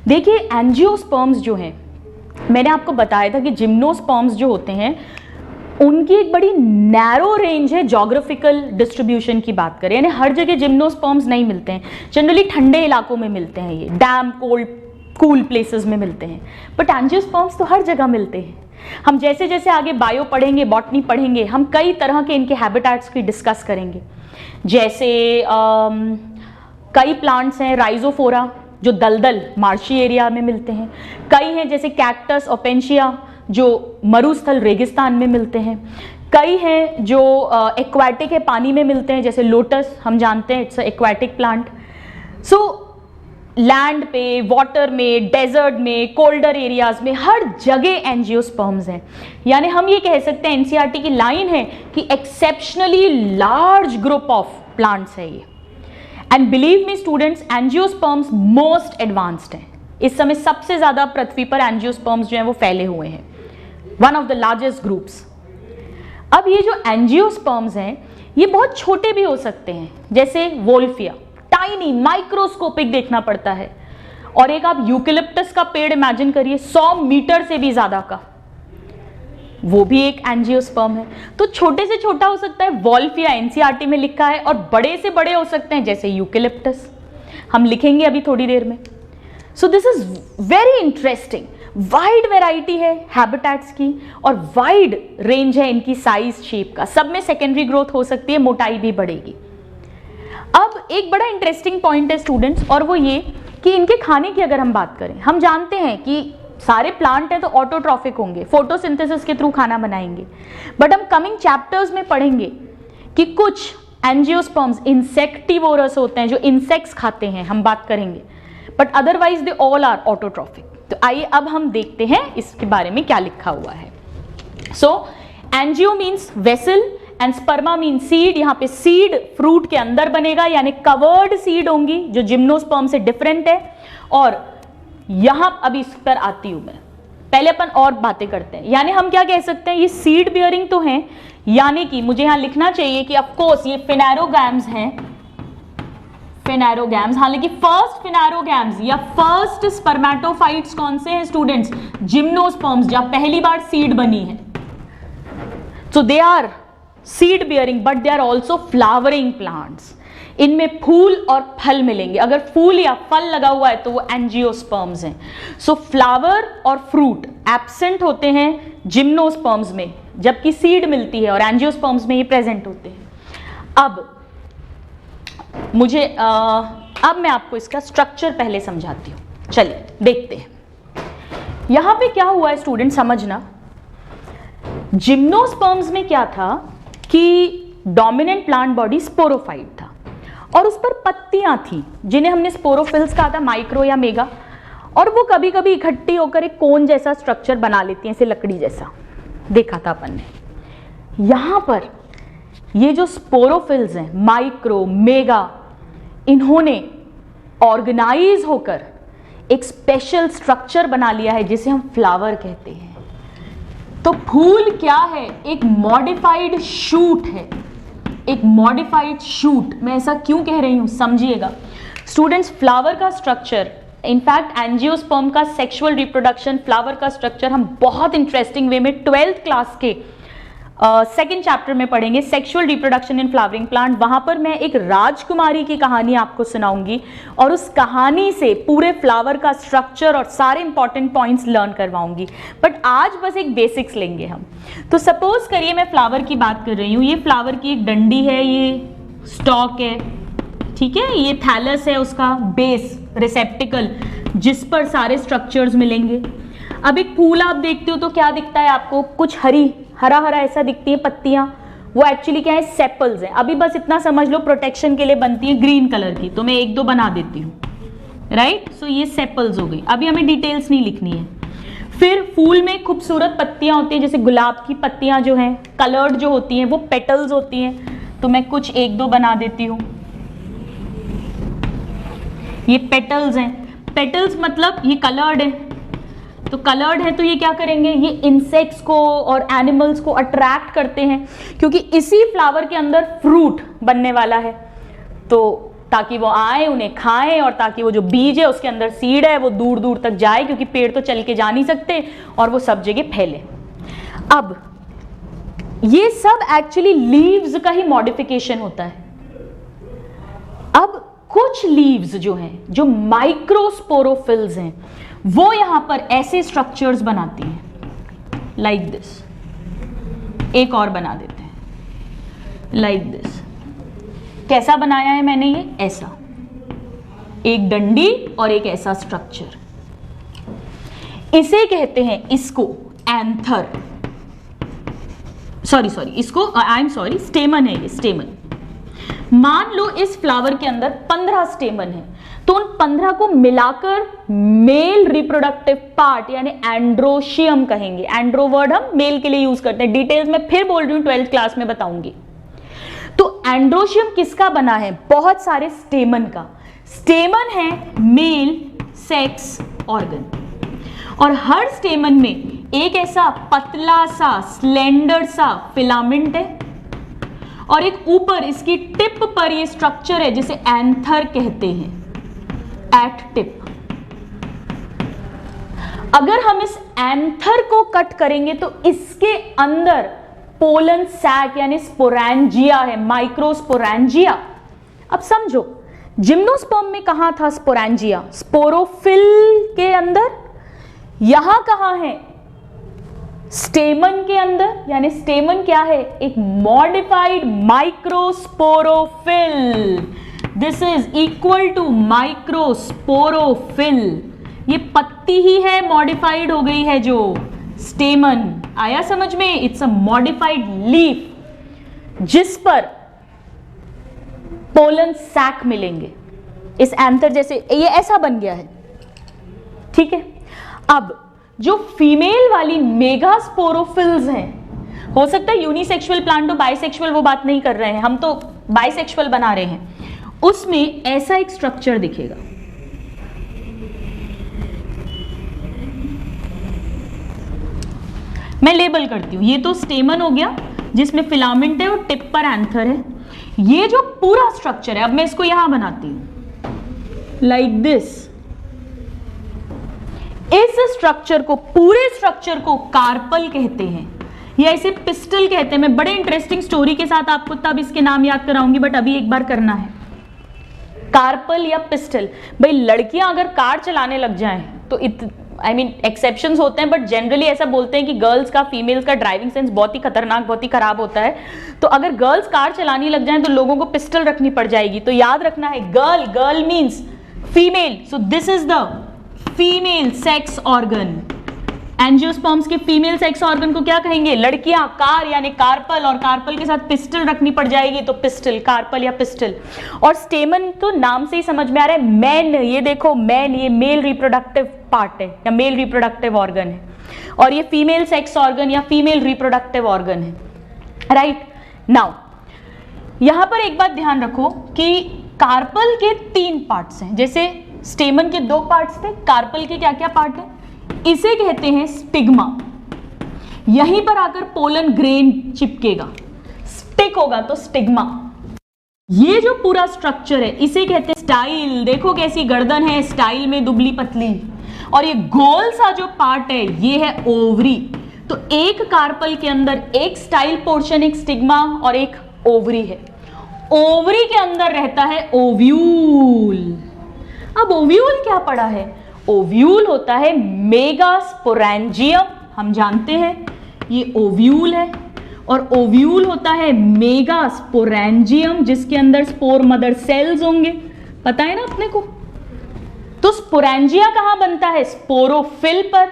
देखिए, एंजियोस्पर्म्स जो हैं, मैंने आपको बताया था कि जिम्नोस्पर्म्स जो होते हैं उनकी एक बड़ी नैरो रेंज है ज्योग्राफिकल डिस्ट्रीब्यूशन की बात करें, यानी हर जगह जिम्नोस्पर्म्स नहीं मिलते हैं। जनरली ठंडे इलाकों में मिलते हैं, ये डैम, कोल्ड, कूल प्लेसेस में मिलते हैं, बट एंजियोस्पर्म्स तो हर जगह मिलते हैं। हम जैसे जैसे आगे बायो पढ़ेंगे, बॉटनी पढ़ेंगे, हम कई तरह के इनके हैबिटेट्स की डिस्कस करेंगे। जैसे कई प्लांट्स हैं राइजोफोरा जो दलदल मार्शी एरिया में मिलते हैं, कई हैं जैसे कैक्टस, ओपेंशिया जो मरुस्थल रेगिस्तान में मिलते हैं, कई हैं जो एक्वाटिक है, पानी में मिलते हैं, जैसे लोटस हम जानते हैं it's aquatic plant. So land पे, वाटर में, डेजर्ट में, कोल्डर एरियाज में, हर जगह एंजियोस्पर्म्स हैं। यानी हम ये कह सकते हैं, एनसीईआरटी की लाइन है कि exceptionally large group of plants है ये। And believe me students, angiosperms most advanced हैं। इस समय सबसे ज्यादा पृथ्वी पर एंजियोस्पर्म्स जो हैं वो फैले हुए हैं, one of the largest groups. अब ये जो एंजियोस्पर्म्स हैं ये बहुत छोटे भी हो सकते हैं, जैसे वोल्फिया, टाइनी, माइक्रोस्कोपिक देखना पड़ता है। और एक आप यूकेलिप्टस का पेड़ इमेजिन करिए, 100 मीटर से भी ज्यादा का, वो भी एक एंजियोस्पर्म है। तो छोटे से छोटा हो सकता है वोल्फिया, एनसीईआरटी में लिखा है, और बड़े से बड़े हो सकते हैं जैसे यूकेलिप्टस, हम लिखेंगे अभी थोड़ी देर में। सो this is very interesting. Wide variety है हैबिटेट्स की और वाइड रेंज है इनकी साइज, शेप का। सब में सेकेंडरी ग्रोथ हो सकती है, मोटाई भी बढ़ेगी। अब एक बड़ा इंटरेस्टिंग पॉइंट है स्टूडेंट्स, और वो ये कि इनके खाने की अगर हम बात करें, हम जानते हैं कि सारे प्लांट हैं तो ऑटोट्रॉफिक होंगे, फोटोसिंथेसिस के थ्रू खाना बनाएंगे। बट हम कमिंग चैप्टर्स में पढ़ेंगे कि कुछ एंजियोस्पर्म्स इंसेक्टिवोरस होते हैं, जो इंसेक्ट्स खाते हैं, हम बात करेंगे, but otherwise they all are autotrophic. तो आइए अब हम देखते हैं इसके बारे में क्या लिखा हुआ है। So angio means vessel and sperma mean seed. यहाँ पे सीड फ्रूट के अंदर बनेगा, यानी कवर्ड सीड होंगी, जो जिम्नोस्पर्म से डिफरेंट है। और यहां अभी इस पर आती हूं मैं, पहले अपन और बातें करते हैं। यानी हम क्या कह सकते हैं, ये सीड बियरिंग तो हैं, यानी कि मुझे यहां लिखना चाहिए कि ऑफ कोर्स ये फिनेरोगैम्स हैं, फिनेरोगैम्स। हालांकि फर्स्ट फिनेरोगैम्स या फर्स्ट स्पर्मेटोफाइट्स कौन से हैं स्टूडेंट्स, जिम्नोस्पर्म्स, जहां पहली बार सीड बनी है। So they are seed bearing but they are also flowering plants. इनमें फूल और फल मिलेंगे, अगर फूल या फल लगा हुआ है तो वो एंजियोस्पर्म्स हैं। सो फ्लावर और फ्रूट एब्सेंट होते हैं जिम्नोस्पर्म्स में, जबकि सीड मिलती है, और एंजियोस्पर्म्स में ये प्रेजेंट होते हैं। अब अब मैं आपको इसका स्ट्रक्चर पहले समझाती हूं। चलिए देखते हैं यहां पे क्या हुआ है स्टूडेंट, समझना। जिम्नोस्पर्म्स में क्या था कि डोमिनेंट प्लांट बॉडी स्पोरोफाइट था, और उस पर पत्तियां थी जिन्हें हमने स्पोरोफिल्स कहा था, माइक्रो या मेगा, और वो कभी कभी इकट्ठी होकर एक कोन जैसा स्ट्रक्चर बना लेती हैं, ऐसे लकड़ी जैसा देखा था अपन ने। यहां पर ये जो स्पोरोफिल्स हैं, माइक्रो, मेगा, इन्होंने ऑर्गेनाइज होकर एक स्पेशल स्ट्रक्चर बना लिया है जिसे हम फ्लावर कहते हैं। तो फूल क्या है, एक मॉडिफाइड शूट है, एक मॉडिफाइड शूट। मैं ऐसा क्यों कह रही हूं समझिएगा स्टूडेंट्स। फ्लावर का स्ट्रक्चर, इनफैक्ट एंजियोस्पर्म का सेक्सुअल रिप्रोडक्शन, फ्लावर का स्ट्रक्चर हम बहुत इंटरेस्टिंग वे में 12th क्लास के सेकेंड चैप्टर में पढ़ेंगे, sexual reproduction in flowering plant. वहां पर मैं एक राजकुमारी की कहानी आपको सुनाऊंगी, और उस कहानी से पूरे फ्लावर का स्ट्रक्चर और सारे इंपॉर्टेंट पॉइंट्स लर्न करवाऊंगी। बट आज बस एक बेसिक्स लेंगे हम। तो सपोज करिए मैं फ्लावर की बात कर रही हूँ, ये फ्लावर की एक डंडी है, ये स्टॉक है, ठीक है, ये थैलस है, उसका बेस रिसेप्टिकल, जिस पर सारे स्ट्रक्चर्स मिलेंगे। अब एक फूल आप देखते हो तो क्या दिखता है आपको, कुछ हरा हरा ऐसा दिखती है पत्तियां, वो एक्चुअली क्या है, सेपल्स हैं। अभी बस इतना समझ लो, प्रोटेक्शन के लिए बनती है ग्रीन कलर की, तो मैं एक दो बना देती हूँ, राइट। सो ये सेपल्स हो गई, अभी हमें डिटेल्स नहीं लिखनी है। फिर फूल में खूबसूरत पत्तियां होती हैं, जैसे गुलाब की पत्तियां जो हैं कलर्ड जो होती हैं, वो पेटल्स होती हैं, तो मैं कुछ एक दो बना देती हूँ। ये पेटल्स हैं, पेटल्स मतलब ये कलर्ड है, तो कलर्ड है तो ये क्या करेंगे, ये इंसेक्ट्स को और एनिमल्स को अट्रैक्ट करते हैं, क्योंकि इसी फ्लावर के अंदर फ्रूट बनने वाला है, तो ताकि वो आए, उन्हें खाएं, और ताकि वो जो बीज है उसके अंदर सीड है वो दूर दूर तक जाए, क्योंकि पेड़ तो चल के जा नहीं सकते, और वो सब जगह फैले। अब ये सब एक्चुअली लीव्स का ही मॉडिफिकेशन होता है। अब कुछ लीव्स जो हैं, जो माइक्रोस्पोरोफिल्स हैं, वो यहां पर ऐसे स्ट्रक्चर्स बनाती हैं लाइक दिस। एक और बना देते हैं लाइक दिस। कैसा बनाया है मैंने ये, ऐसा एक डंडी और एक ऐसा स्ट्रक्चर, इसे कहते हैं, इसको एंथर, सॉरी इसको स्टेमन है, ये स्टेमन। मान लो इस फ्लावर के अंदर 15 स्टेमन है, तो उन 15 को मिलाकर मेल रिप्रोडक्टिव पार्ट यानी एंड्रोशियम कहेंगे। एंड्रो वर्ड हम मेल के लिए यूज करते हैं, डिटेल्स में फिर बोल रही हूं, 12th क्लास में बताऊंगी। तो एंड्रोशियम किसका बना है, बहुत सारे स्टेमन का। स्टेमन है मेल सेक्स ऑर्गन, और हर स्टेमन में एक ऐसा पतला सा स्लेंडर सा फिलामेंट है, और एक ऊपर इसकी टिप पर ये स्ट्रक्चर है जिसे एंथर कहते हैं, एट टिप। अगर हम इस एंथर को कट करेंगे तो इसके अंदर पोलन सैक यानी स्पोरेंजिया है, माइक्रोस्पोरेंजिया। अब समझो, जिम्नोस्पर्म में कहां था स्पोरेंजिया, स्पोरोफिल के अंदर। यहां कहां है, स्टेमन के अंदर। यानी स्टेमन क्या है, एक modified microsporophyll. This is equal to microsporophyll. ये पत्ते पत्ती ही है, मॉडिफाइड हो गई है जो स्टेमन। आया समझ में? इट्स अ मॉडिफाइड लीफ जिस पर पोलन सैक मिलेंगे। इस एंथर जैसे ये ऐसा बन गया है, ठीक है। अब जो फीमेल वाली मेगास्पोरोफिल्स हैं, हो सकता है यूनिसेक्सुअल प्लांट हो, बाइसेक्सुअल वो बात नहीं कर रहे हैं, हम तो बाइसेक्सुअल बना रहे हैं। उसमें ऐसा एक स्ट्रक्चर दिखेगा, मैं लेबल करती हूं। ये तो स्टेमन हो गया जिसमें फिलामेंट है और टिप पर एंथर है। ये जो पूरा स्ट्रक्चर है, अब मैं इसको यहां बनाती हूं लाइक दिस। इस स्ट्रक्चर को, पूरे स्ट्रक्चर को कार्पल कहते हैं या इसे पिस्टल कहते हैं। मैं बड़े इंटरेस्टिंग स्टोरी के साथ आपको तब इसके नाम याद कराऊंगी, बट अभी एक बार करना है। कार्पल या पिस्टल, भाई लड़कियां अगर कार चलाने लग जाएं तो एक्सेप्शंस होते हैं, बट जनरली ऐसा बोलते हैं कि गर्ल्स का, फीमेल्स का ड्राइविंग सेंस बहुत ही खतरनाक, बहुत ही खराब होता है। तो अगर गर्ल्स कार चलाने लग जाएं तो लोगों को पिस्टल रखनी पड़ जाएगी। तो याद रखना है, girl means female, so this is the female sex organ. Angiosperms के फीमेल सेक्स ऑर्गन को क्या कहेंगे? लड़कियां, कार यानी कार्पल, और कार्पल के साथ पिस्टल रखनी पड़ जाएगी तो पिस्टल, कार्पल या पिस्टल। और स्टेमन तो नाम से ही समझ में आ रहा है, मैन, ये देखो मैन, ये मेल रिप्रोडक्टिव पार्ट है या मेल रिप्रोडक्टिव ऑर्गन है, और ये फीमेल सेक्स ऑर्गन या फीमेल रिप्रोडक्टिव ऑर्गन है, राइट। नाउ यहां पर एक बात ध्यान रखो कि कार्पल के 3 पार्ट्स हैं। जैसे स्टेमन के 2 पार्ट्स थे, कार्पल के क्या क्या पार्ट है? इसे कहते हैं स्टिग्मा। यहीं पर आकर पोलन ग्रेन चिपकेगा, स्टिक होगा तो स्टिग्मा। ये जो पूरा स्ट्रक्चर है इसे कहते हैं स्टाइल। देखो कैसी गर्दन है, स्टाइल में दुबली पतली, और ये गोल सा जो पार्ट है ये है ओवरी। तो एक कार्पल के अंदर एक स्टाइल पोर्शन, एक स्टिग्मा और एक ओवरी है। ओवरी के अंदर रहता है ओव्यूल। अब ओव्यूल क्या पड़ा है? ओव्यूल होता है मेगास्पोरेंजियम, हम जानते हैं ये ओव्यूल है, और ओव्यूल होता है मेगास्पोरेंजियम जिसके अंदर स्पोर मदर सेल्स होंगे, पता है ना अपने को। तो स्पोरेंजिया कहां बनता है? स्पोरोफिल पर।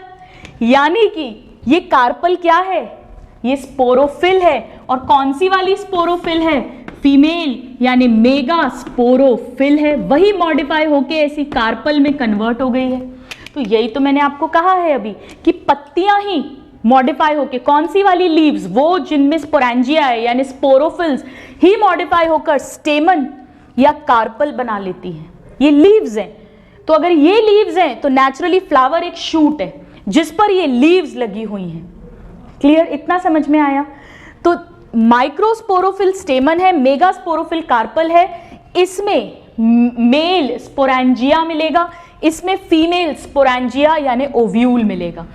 यानी कि ये कार्पल क्या है? ये स्पोरोफिल है। और कौन सी वाली स्पोरोफिल है? फीमेल, यानी मेगा स्पोरोफिल है। वही मॉडिफाई होके ऐसी कार्पल में कन्वर्ट हो गई है। तो यही तो मैंने आपको कहा है अभी कि पत्तियां ही मॉडिफाई होके, कौन सी वाली लीव्स? वो जिनमें स्पोरेंजिया है यानी स्पोरोफिल्स ही मॉडिफाई होकर स्टेमन या कार्पल बना लेती हैं। ये लीव्स हैं। तो अगर ये लीव्स हैं तो नेचुरली फ्लावर एक शूट है जिस पर ये लीव्स लगी हुई हैं। क्लियर? इतना समझ में आया? तो माइक्रोस्पोरोफिल स्टेमन है, मेगास्पोरोफिल कार्पल है। इसमें मेल स्पोरेंजिया मिलेगा, इसमें फीमेल स्पोरेंजिया यानी ओव्यूल मिलेगा।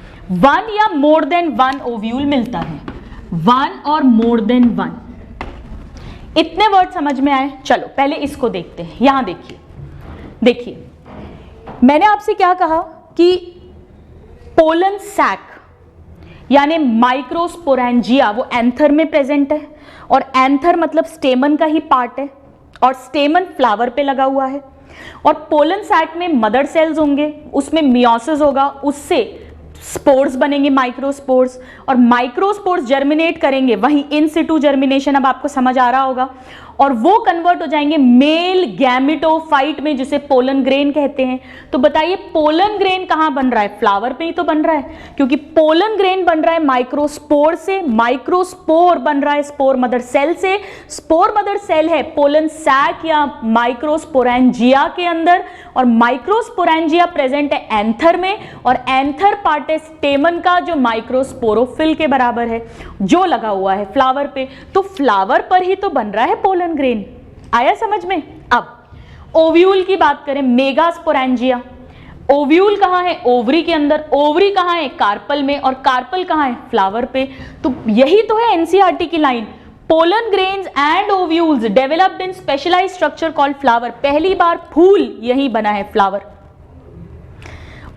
1 या मोर देन 1 ओव्यूल मिलता है, 1 और मोर देन 1। इतने वर्ड समझ में आए? चलो पहले इसको देखते हैं। यहां देखिए मैंने आपसे क्या कहा कि पोलन सैक यानी माइक्रोस्पोरेंजिया वो एंथर में प्रेजेंट है, और एंथर मतलब स्टेमन का ही पार्ट है, और स्टेमन फ्लावर पे लगा हुआ है। और पोलन सैक में मदर सेल्स होंगे, उसमें मियोसिस होगा, उससे स्पोर्स बनेंगे, माइक्रोस्पोर्स, और माइक्रोस्पोर्स जर्मिनेट करेंगे, वहीं इन सिटू जर्मिनेशन, अब आपको समझ आ रहा होगा, और वो कन्वर्ट हो जाएंगे मेल गैमेटोफाइट में जिसे पोलन ग्रेन कहते हैं। तो बताइए पोलन ग्रेन कहां बन रहा है? फ्लावर पे ही तो बन रहा है, क्योंकि पोलन ग्रेन बन रहा है माइक्रोस्पोर से, माइक्रोस्पोर बन रहा है स्पोर मदर सेल से। स्पोर मदर सेल है पोलन सैक या माइक्रोस्पोरेंजिया के अंदर, और माइक्रोस्पोरेंजिया प्रेजेंट है एंथर में, और एंथर पार्ट है स्टेमन का जो माइक्रोस्पोरोफिल के बराबर है, जो लगा हुआ है फ्लावर पे। तो फ्लावर पर ही तो बन रहा है पोलन ग्रेन। आया समझ में? अब ओव्यूल की बात करें, मेगास्पोरेंजिया, ओव्यूल कहां है? ओवरी के अंदर। ओवरी कहां है? कार्पल में, और कार्पल कहां है? फ्लावर पे। तो यही तो है एनसीईआरटी की line, pollen grains and ovules developed in specialised structure called flower. पहली बार फूल यही बना है, फ्लावर।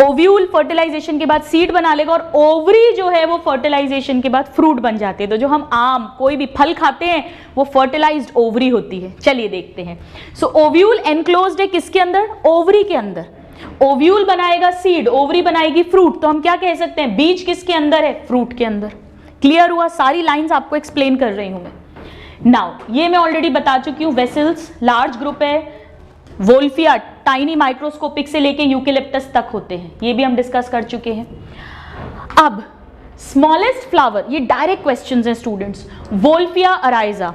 ओव्यूल फर्टिलाइजेशन के बाद सीड बना लेगा, और ओवरी जो है वो फर्टिलाइजेशन के बाद फ्रूट बन जाते हैं। तो जो हम आम, कोई भी फल खाते हैं वो फर्टिलाइज्ड ओवरी होती है। चलिए देखते हैं। सो ओव्यूल एनक्लोज्ड है किसके अंदर? ओवरी के अंदर। ओव्यूल बनाएगा सीड, ओवरी बनाएगी फ्रूट, तो हम क्या कह सकते हैं, बीज किसके अंदर है, फ्रूट के अंदर। क्लियर हुआ, सारी लाइंस आपको एक्सप्लेन कर रही हूं मैं। नाउ ये मैं ऑलरेडी बता चुकी हूं, वेसल्स लार्ज ग्रुप है, वोल्फिया टाइनी माइक्रोस्कोपिक से लेके यूकेलिप्टस तक होते हैं, ये भी हम डिस्कस कर चुके हैं। अब स्मॉलेस्ट फ्लावर, ये डायरेक्ट क्वेश्चंस हैं स्टूडेंट्स, वोल्फिया अराइजा।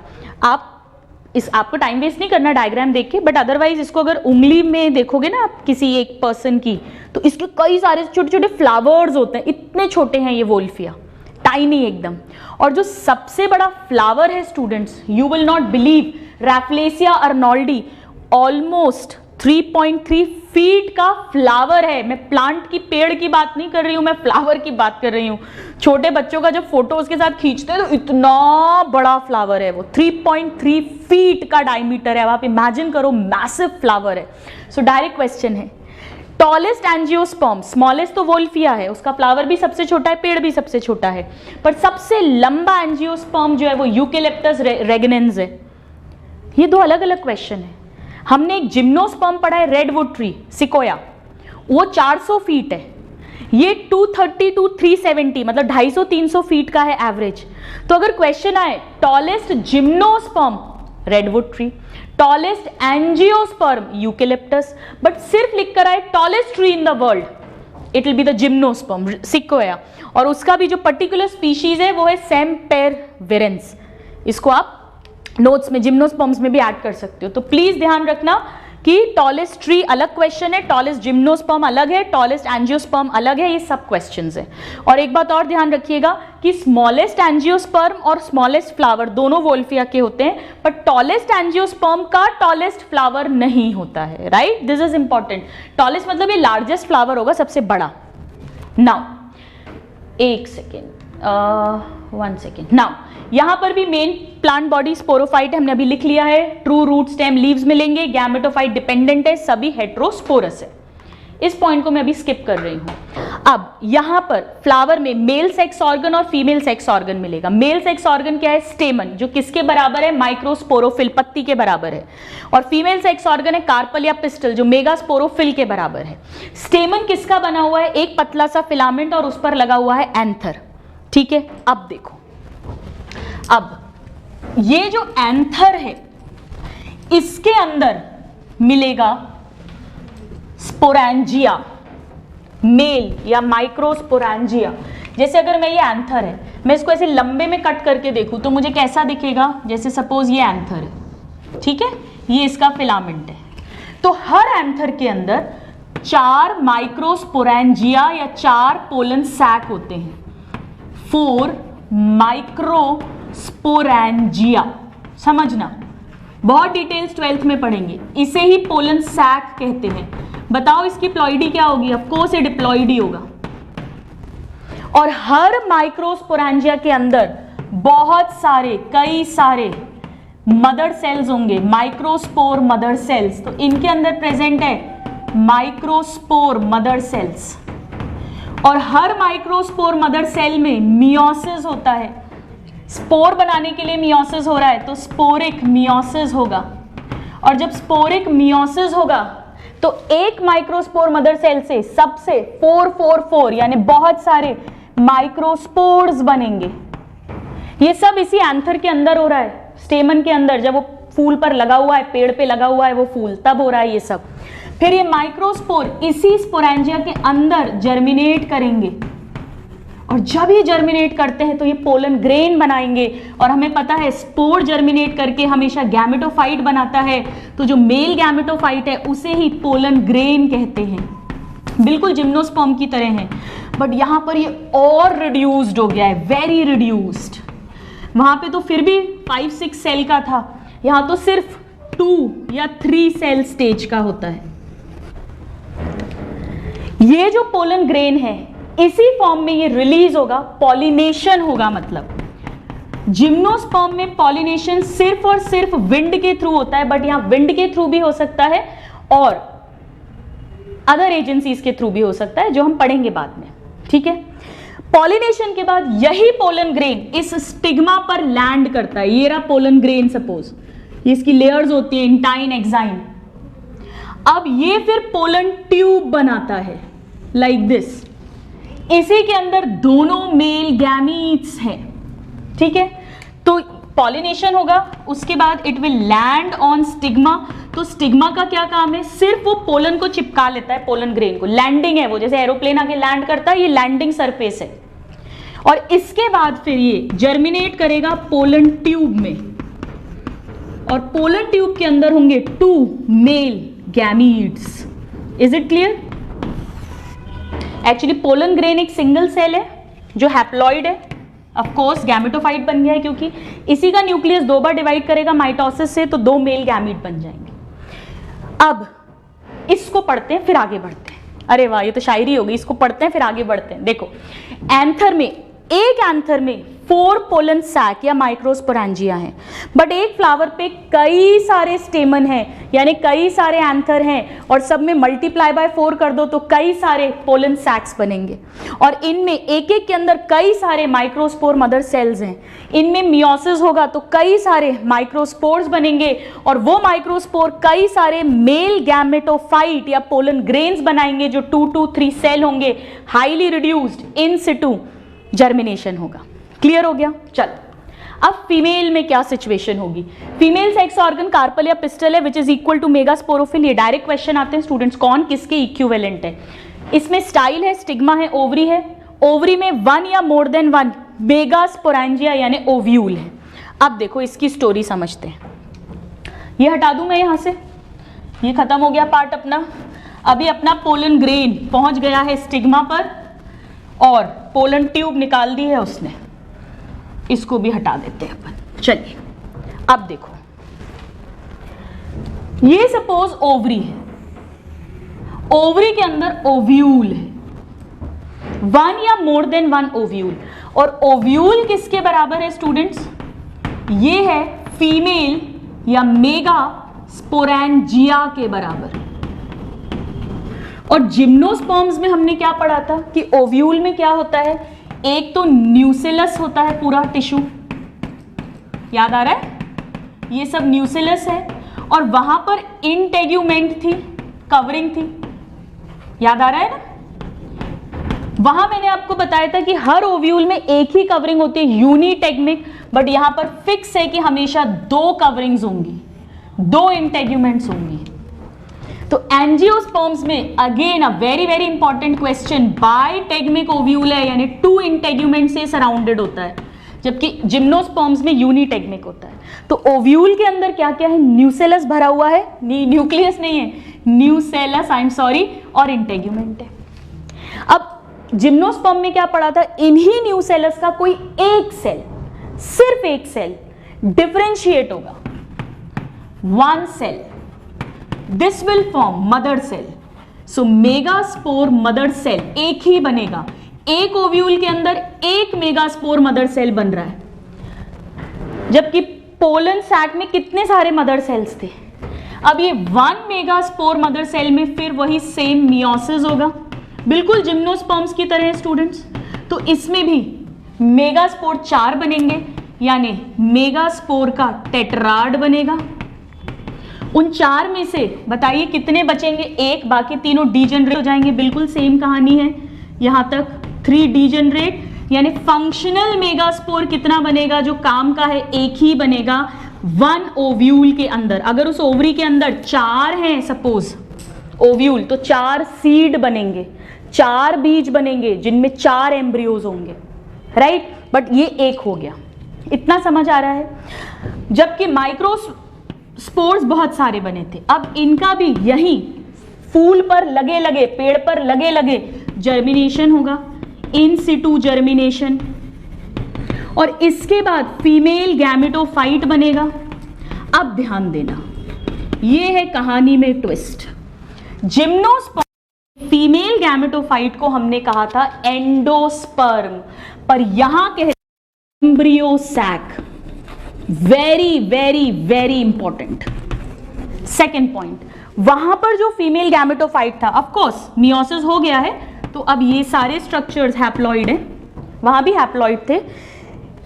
आपको टाइम वेस्ट नहीं करना डायग्राम देख के, बट अदरवाइज इसको अगर उंगली में देखोगे ना आप किसी एक पर्सन की, तो इसके कई सारे छोटे छोटे फ्लावर्स होते हैं, इतने छोटे हैं ये वोल्फिया, टाइनी एकदम। और जो सबसे बड़ा फ्लावर है students, you will not believe, Rafflesia arnoldii, almost 3.3 feet का फ्लावर है। मैं प्लांट की, पेड़ की बात नहीं कर रही हूं, मैं फ्लावर की बात कर रही हूं। छोटे बच्चों का जब फोटो उसके साथ खींचते हैं तो इतना बड़ा फ्लावर है वो, 3.3 फीट का डायमीटर है। आप इमेजिन करो, मैसिव फ्लावर है। सो डायरेक्ट क्वेश्चन है, टॉलेस्ट एंजियोस्पर्म, स्मॉलेस्ट तो वोल्फिया है, उसका फ्लावर भी सबसे छोटा है, पेड़ भी सबसे छोटा है, पर सबसे लंबा एंजियोस्पर्म जो है वो यूकेलिप्टस रेगनेंस है। ये दो अलग अलग क्वेश्चन है। हमने एक जिम्नोस्पर्म पढ़ा है, रेडवुड ट्री, सिकोया, वो 400 फीट है, ये 230 to 370 मतलब 250-300 फीट का है एवरेज। तो अगर क्वेश्चन आए tallest gymnosperm, redwood tree, tallest angiosperm, eucalyptus, but सिर्फ लिखकर आए tallest tree in the world, it will be the gymnosperm, sequoia. और उसका भी जो पर्टिकुलर स्पीशीज है वो है सेम्पेरविरेंस। इसको आप नोट्स में जिम्नोस्पर्म्स में भी ऐड कर सकते हो। तो प्लीज ध्यान रखना कि टॉलेस्ट ट्री अलग क्वेश्चन है, टॉलेस्ट जिम्नोस्पर्म अलग है, टॉलेस्ट एंजियोस्पर्म अलग है, ये सब क्वेश्चंस है। और एक बात और ध्यान रखिएगा कि स्मॉलेस्ट एंजियोस्पर्म और स्मॉलेस्ट फ्लावर दोनों वोल्फिया के होते हैं, पर टॉलेस्ट एंजियोस्पर्म का टॉलेस्ट फ्लावर नहीं होता है, right, this is important. Tallest मतलब ये लार्जेस्ट फ्लावर होगा, सबसे बड़ा। नाउ एक सेकेंड, 1 सेकेंड। नाउ यहां पर भी मेन प्लांट बॉडी स्पोरोफाइट हमने अभी लिख लिया है, ट्रू रूट स्टेम लीव्स मिलेंगे, गैमेटोफाइट डिपेंडेंट है, सभी हेट्रोस्पोरस है। इस पॉइंट को मैं अभी स्किप कर रही हूं। अब यहां पर फ्लावर में मेल सेक्स ऑर्गन और फीमेल सेक्स ऑर्गन मिलेगा। मेल सेक्स ऑर्गन क्या है, स्टेमन, जो किसके बराबर है, माइक्रोस्पोरोफिल, पत्ती के बराबर है। और फीमेल सेक्स ऑर्गन है कार्पल या पिस्टल, जो मेगास्पोरोफिल के बराबर है। स्टेमन किसका बना हुआ है, एक पतला सा फिलामेंट और उस पर लगा हुआ है एंथर, ठीक है। अब देखो, अब ये जो एंथर है इसके अंदर मिलेगा स्पोरेंजिया, मेल या माइक्रोस्पोरेंजिया। जैसे अगर मैं, ये एंथर है, मैं इसको ऐसे लंबे में कट करके देखूं तो मुझे कैसा दिखेगा, जैसे सपोज ये एंथर है, ठीक है, ये इसका फिलामेंट है। तो हर एंथर के अंदर 4 माइक्रोस्पोरेंजिया या 4 पोलन सैक होते हैं, 4 माइक्रोस्पोरेंजिया। समझना, बहुत डिटेल्स 12th में पढ़ेंगे, इसे ही पोलन सैक कहते हैं। बताओ इसकी प्लॉइडी क्या होगी, ऑफ कोर्स ये डिप्लॉइडी होगा। और हर माइक्रोस्पोरेंजिया के अंदर बहुत सारे, कई सारे मदर सेल्स होंगे, माइक्रोस्पोर मदर सेल्स। तो इनके अंदर प्रेजेंट है माइक्रोस्पोर मदर सेल्स। और हर माइक्रोस्पोर मदर सेल में मियोसिस होता है। स्पोर बनाने के लिए मियोसिस हो रहा है तो स्पोरिक मियोसिस होगा। और जब स्पोरिक मियोसिस होगा तो एक माइक्रोस्पोर मदर सेल से सबसे 444 यानी बहुत सारे माइक्रोस्पोर्स बनेंगे। ये सब इसी एंथर के अंदर हो रहा है, स्टेमन के अंदर, जब वो फूल पर लगा हुआ है, पेड़ पे लगा हुआ है वो फूल, तब हो रहा है ये सब। फिर ये माइक्रोस्पोर इसी स्पोरेंजिया के अंदर जर्मिनेट करेंगे, और जब ये जर्मिनेट करते हैं तो ये पोलन ग्रेन बनाएंगे। और हमें पता है स्पोर जर्मिनेट करके हमेशा गैमेटोफाइट बनाता है, तो जो मेल गैमेटोफाइट है उसे ही पोलन ग्रेन कहते हैं, बिल्कुल जिम्नोस्पर्म की तरह है। बट यहां पर ये और रिड्यूस्ड हो गया है, वेरी रिड्यूस्ड। वहां पे तो फिर भी 5-6 सेल का था, यहां तो सिर्फ 2 या 3 सेल स्टेज का होता है। ये जो पोलन ग्रेन है इसी फॉर्म में ये रिलीज होगा, पॉलिनेशन होगा। मतलब जिम्नोस्पर्म में पॉलिनेशन सिर्फ और सिर्फ विंड के थ्रू होता है, बट यहां विंड के थ्रू भी हो सकता है और अदर एजेंसीज के थ्रू भी हो सकता है, जो हम पढ़ेंगे बाद में, ठीक है। पॉलिनेशन के बाद यही पोलन ग्रेन इस स्टिग्मा पर लैंड करता है। ये रहा पोलन ग्रेन, सपोज ये इसकी लेयर्स होती है, इंटाइन, एक्साइन। अब ये फिर पोलन ट्यूब बनाता है लाइक दिस। इसी के अंदर दोनों मेल गैमीट्स हैं, ठीक है। तो पॉलिनेशन होगा, उसके बाद it will land on stigma. तो स्टिग्मा का क्या काम है, सिर्फ वो पोलन को चिपका लेता है, पोलन ग्रेन को। लैंडिंग है वो, जैसे एरोप्लेन आके लैंड करता है, ये लैंडिंग सरफेस है। और इसके बाद फिर ये जर्मिनेट करेगा पोलन ट्यूब में, और पोलन ट्यूब के अंदर होंगे 2 male gametes. Is it clear? Actually pollen grain एक सिंगल सेल है जो हैप्लॉइड है, ऑफ कोर्स गैमेटोफाइट बन गया है क्योंकि इसी का न्यूक्लियस 2 बार डिवाइड करेगा माइटोसिस से, तो 2 मेल गैमीट बन जाएंगे। अब इसको पढ़ते हैं फिर आगे बढ़ते हैं। अरे वाह, ये तो शायरी हो गई। इसको पढ़ते हैं फिर आगे बढ़ते हैं। देखो, एंथर में, एक एंथर में 4 पोलन सैक या माइक्रोस्पोरेंजिया हैं, बट एक फ्लावर पे कई सारे स्टेमन हैं, यानी कई सारे एंथर हैं, और सब में मल्टीप्लाई बाय 4 कर दो तो कई सारे पोलन सैक्स बनेंगे। और इनमें एक एक के अंदर कई सारे माइक्रोस्पोर मदर सेल्स हैं। इनमें मियोसिस होगा तो कई सारे माइक्रोस्पोर्स बनेंगे, और वो माइक्रोस्पोर कई सारे मेल गैमेटोफाइट या पोलन ग्रेन्स बनाएंगे जो 2 to 3 सेल होंगे। Highly reduced in situ germination होगा। क्लियर हो गया? चलो, अब फीमेल में क्या सिचुएशन होगी। फीमेल सेक्स ऑर्गन कार्पल या पिस्टल है which is equal to megasporophyll. ये डायरेक्ट क्वेश्चन आते हैं स्टूडेंट्स, कौन किसके इक्विवेलेंट है। इसमें स्टाइल है, स्टिग्मा है, ओवरी है। ओवरी में 1 या मोर देन 1 मेगास्पोरेंजिया यानी ओव्यूल है। अब देखो इसकी स्टोरी समझते हैं। ये हटा दूं मैं यहां से, ये खत्म हो गया पार्ट अपना। अभी अपना पोलन ग्रेन पहुंच गया है स्टिग्मा पर, और पोलन ट्यूब निकाल दी है उसने, इसको भी हटा देते हैं अपन। चलिए, अब देखो, ये सपोज ओवरी है, ओवरी के अंदर ओव्यूल है, 1 या मोर देन 1 ओव्यूल। और ओव्यूल किसके बराबर है स्टूडेंट्स? ये है फीमेल या मेगा स्पोरेंजिया के बराबर। और जिम्नोस्पर्म्स में हमने क्या पढ़ा था कि ओव्यूल में क्या होता है, एक तो न्यूसेलस होता है पूरा टिश्यू, याद आ रहा है, ये सब न्यूसेलस है, और वहां पर इंटेग्यूमेंट थी, कवरिंग थी, याद आ रहा है ना। वहां मैंने आपको बताया था कि हर ओव्यूल में एक ही कवरिंग होती है, यूनिटेग्मिक, बट यहां पर फिक्स है कि हमेशा 2 कवरिंग्स होंगी, 2 इंटेग्यूमेंट्स होंगी। तो एंजियोस्पर्म्स में again a very very important question, bitegmic ovule है, यानी 2 इंटेग्यूमेंट से सराउंडेड होता है, जबकि जिम्नोस्पर्म्स में यूनिटेग्मिक होता है। तो ओव्यूल के अंदर क्या क्या है, न्यूसेलस भरा हुआ है, न्यूक्लियस नहीं है, न्यूसेलस, आई एम सॉरी, और इंटेग्यूमेंट है। अब जिम्नोस्पर्म में क्या पढ़ा था, इन्हीं न्यूसेलस का कोई एक सेल, सिर्फ एक सेल डिफरेंशिएट होगा, 1 cell, this will form mother cell. So megaspore mother cell एक ही बनेगा, एक ओव्यूल के अंदर एक मेगास्पोर मदर सेल बन रहा है, जबकि पोलन सैक में कितने सारे मदर सेल्स थे। अब ये 1 मेगास्पोर मदर सेल में फिर वही सेम मियोसिस होगा, बिल्कुल जिम्नोस्पर्म्स की तरह स्टूडेंट्स। तो इसमें भी मेगास्पोर 4 बनेंगे, यानी मेगास्पोर का टेट्राड बनेगा। उन 4 में से बताइए कितने बचेंगे, 1, बाकी तीनों डीजेनरेट हो जाएंगे। बिल्कुल सेम कहानी है यहां तक, 3 डीजेनरेट, यानी फंक्शनल मेगास्पोर कितना बनेगा, जो काम का है एक ही बनेगा 1 ओव्यूल के अंदर। अगर उस ओवरी के अंदर 4 हैं सपोज ओव्यूल, तो 4 सीड बनेंगे, 4 बीज बनेंगे जिनमें 4 एम्ब्रियोज होंगे, राइट। बट ये एक हो गया, इतना समझ आ रहा है। जबकि माइक्रोस्पोर्स बहुत सारे बने थे, अब इनका भी यही फूल पर लगे लगे, पेड़ पर लगे लगे जर्मिनेशन होगा, इन सिटू जर्मिनेशन, और इसके बाद फीमेल गैमेटोफाइट बनेगा। अब ध्यान देना, ये है कहानी में ट्विस्ट। जिम्नोस्पर्म फीमेल गैमेटोफाइट को हमने कहा था एंडोस्पर्म, पर यहां कहते हैं embryo sac. Very very very important second point, वहां पर जो फीमेल गैमेटोफाइट था, ऑफ कोर्स मियोसिस हो गया है, तो अब ये सारे स्ट्रक्चर्स हैप्लॉइड हैं, वहां भी हैप्लॉइड थे,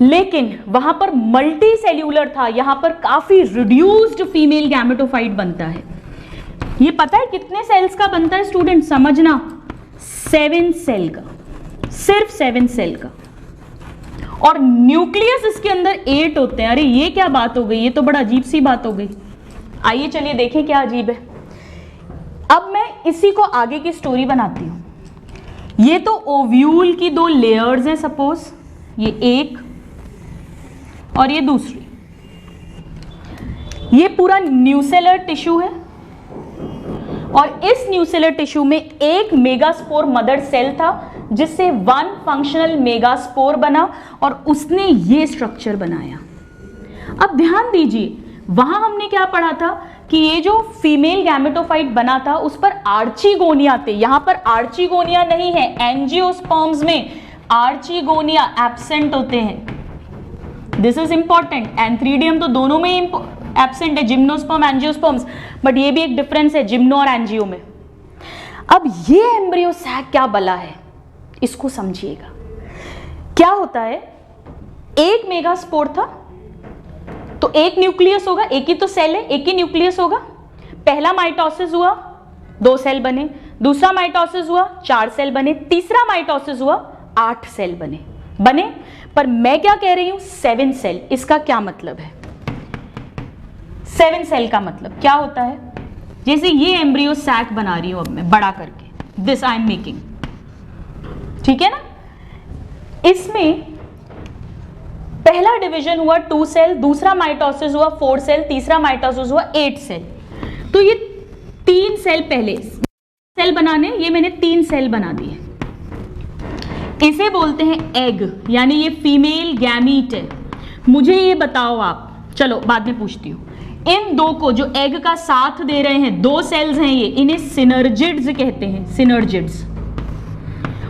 लेकिन वहां पर मल्टी सेल्यूलर था, यहां पर काफी रिड्यूस्ड फीमेल गैमेटोफाइट बनता है। ये पता है कितने सेल्स का बनता है स्टूडेंट, समझना, 7 सेल का, सिर्फ 7 सेल का। और न्यूक्लियस इसके अंदर 8 होते हैं। अरे ये क्या बात हो गई, ये तो बड़ा अजीब सी बात हो गई। आइए चलिए देखें क्या अजीब है। अब मैं इसी को आगे की स्टोरी बनाती हूं। ये तो ओव्यूल की 2 लेयर्स हैं, सपोज ये एक और ये दूसरी। ये पूरा न्यूसेलर टिश्यू है और इस न्यूसेलर टिश्यू में एक मेगास्पोर मदर सेल था जिससे 1 फंक्शनल मेगास्पोर बना और उसने ये स्ट्रक्चर बनाया। अब ध्यान दीजिए, वहां हमने क्या पढ़ा था कि ये जो फीमेल गैमेटोफाइट बना था उस पर आर्चीगोनिया थे। यहां पर आर्चीगोनिया नहीं है, एंजियोस्पर्म्स में आर्चीगोनिया एब्सेंट होते हैं। This is important. एंथ्रीडियम तो दोनों में एब्सेंट है, जिम्नोस्पर्म एंजियोस्पर्म्स, बट ये भी एक डिफरेंस है जिम्नो और एंजियो में। अब ये एम्ब्रियो सैक क्या बला है, इसको समझिएगा। क्या होता है, एक मेगास्पोर था तो एक न्यूक्लियस होगा, एक ही तो सेल है, एक ही न्यूक्लियस होगा। पहला माइटोसिस हुआ 2 सेल बने, दूसरा माइटोसिस हुआ 4 सेल बने, तीसरा माइटोसिस हुआ 8 सेल बने। पर मैं क्या कह रही हूं, 7 सेल। इसका क्या मतलब है, 7 सेल का मतलब क्या होता है, जैसे ये एम्ब्रियो सैक बना रही हूं अब मैं बड़ा करके, दिस आई एम मेकिंग, ठीक है ना। इसमें पहला डिवीजन हुआ 2 सेल, दूसरा माइटोसिस हुआ 4 सेल, तीसरा माइटोसिस हुआ 8 सेल। तो ये 3 सेल पहले सेल बनाने, ये मैंने 3 सेल बना दिए। इसे बोलते हैं एग, यानी ये फीमेल गैमीट है। मुझे ये बताओ आप, चलो बाद में पूछती हूँ, इन 2 को जो एग का साथ दे रहे हैं 2 सेल्स हैं ये, इन्हें सिनर्जिड्स कहते हैं, सिनर्जिड्स।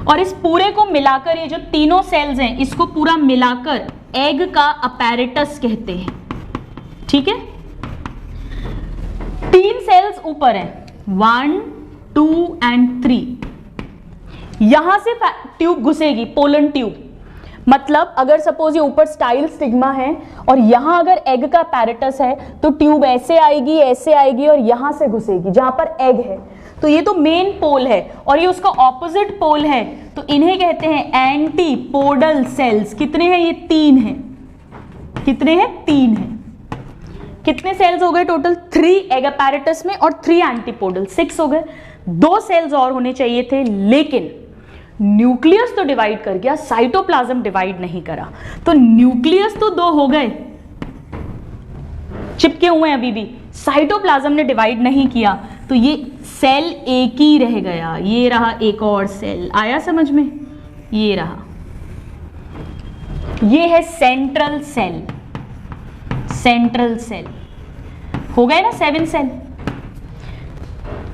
और इस पूरे को मिलाकर ये जो तीनों सेल्स हैं इसको पूरा मिलाकर एग का अपैरेटस कहते हैं, ठीक है। 3 सेल्स ऊपर हैं, 1, 2 एंड 3। यहां से ट्यूब घुसेगी, पोलन ट्यूब। मतलब अगर सपोज ये ऊपर स्टाइल स्टिग्मा है और यहां अगर एग का अपैरेटस है तो ट्यूब ऐसे आएगी और यहां से घुसेगी जहां पर एग है। तो ये तो मेन पोल है और ये उसका ऑपोजिट पोल है, तो इन्हें कहते हैं एंटीपोडल सेल्स। कितने हैं ये, 3 हैं। कितने हैं, 3 हैं। कितने सेल्स हो गए टोटल, 3 एग अपैरेटस में और 3 एंटीपोडल, 6 हो गए। 2 सेल्स और होने चाहिए थे, लेकिन न्यूक्लियस तो डिवाइड कर गया, साइटोप्लाज्म डिवाइड नहीं करा। तो न्यूक्लियस तो 2 हो गए, चिपके हुए हैं अभी भी, साइटोप्लाज्म ने डिवाइड नहीं किया, तो ये सेल एक ही रह गया। ये रहा एक और सेल, आया समझ में, ये रहा, ये है सेंट्रल सेल। सेंट्रल सेल हो गए ना 7 सेल।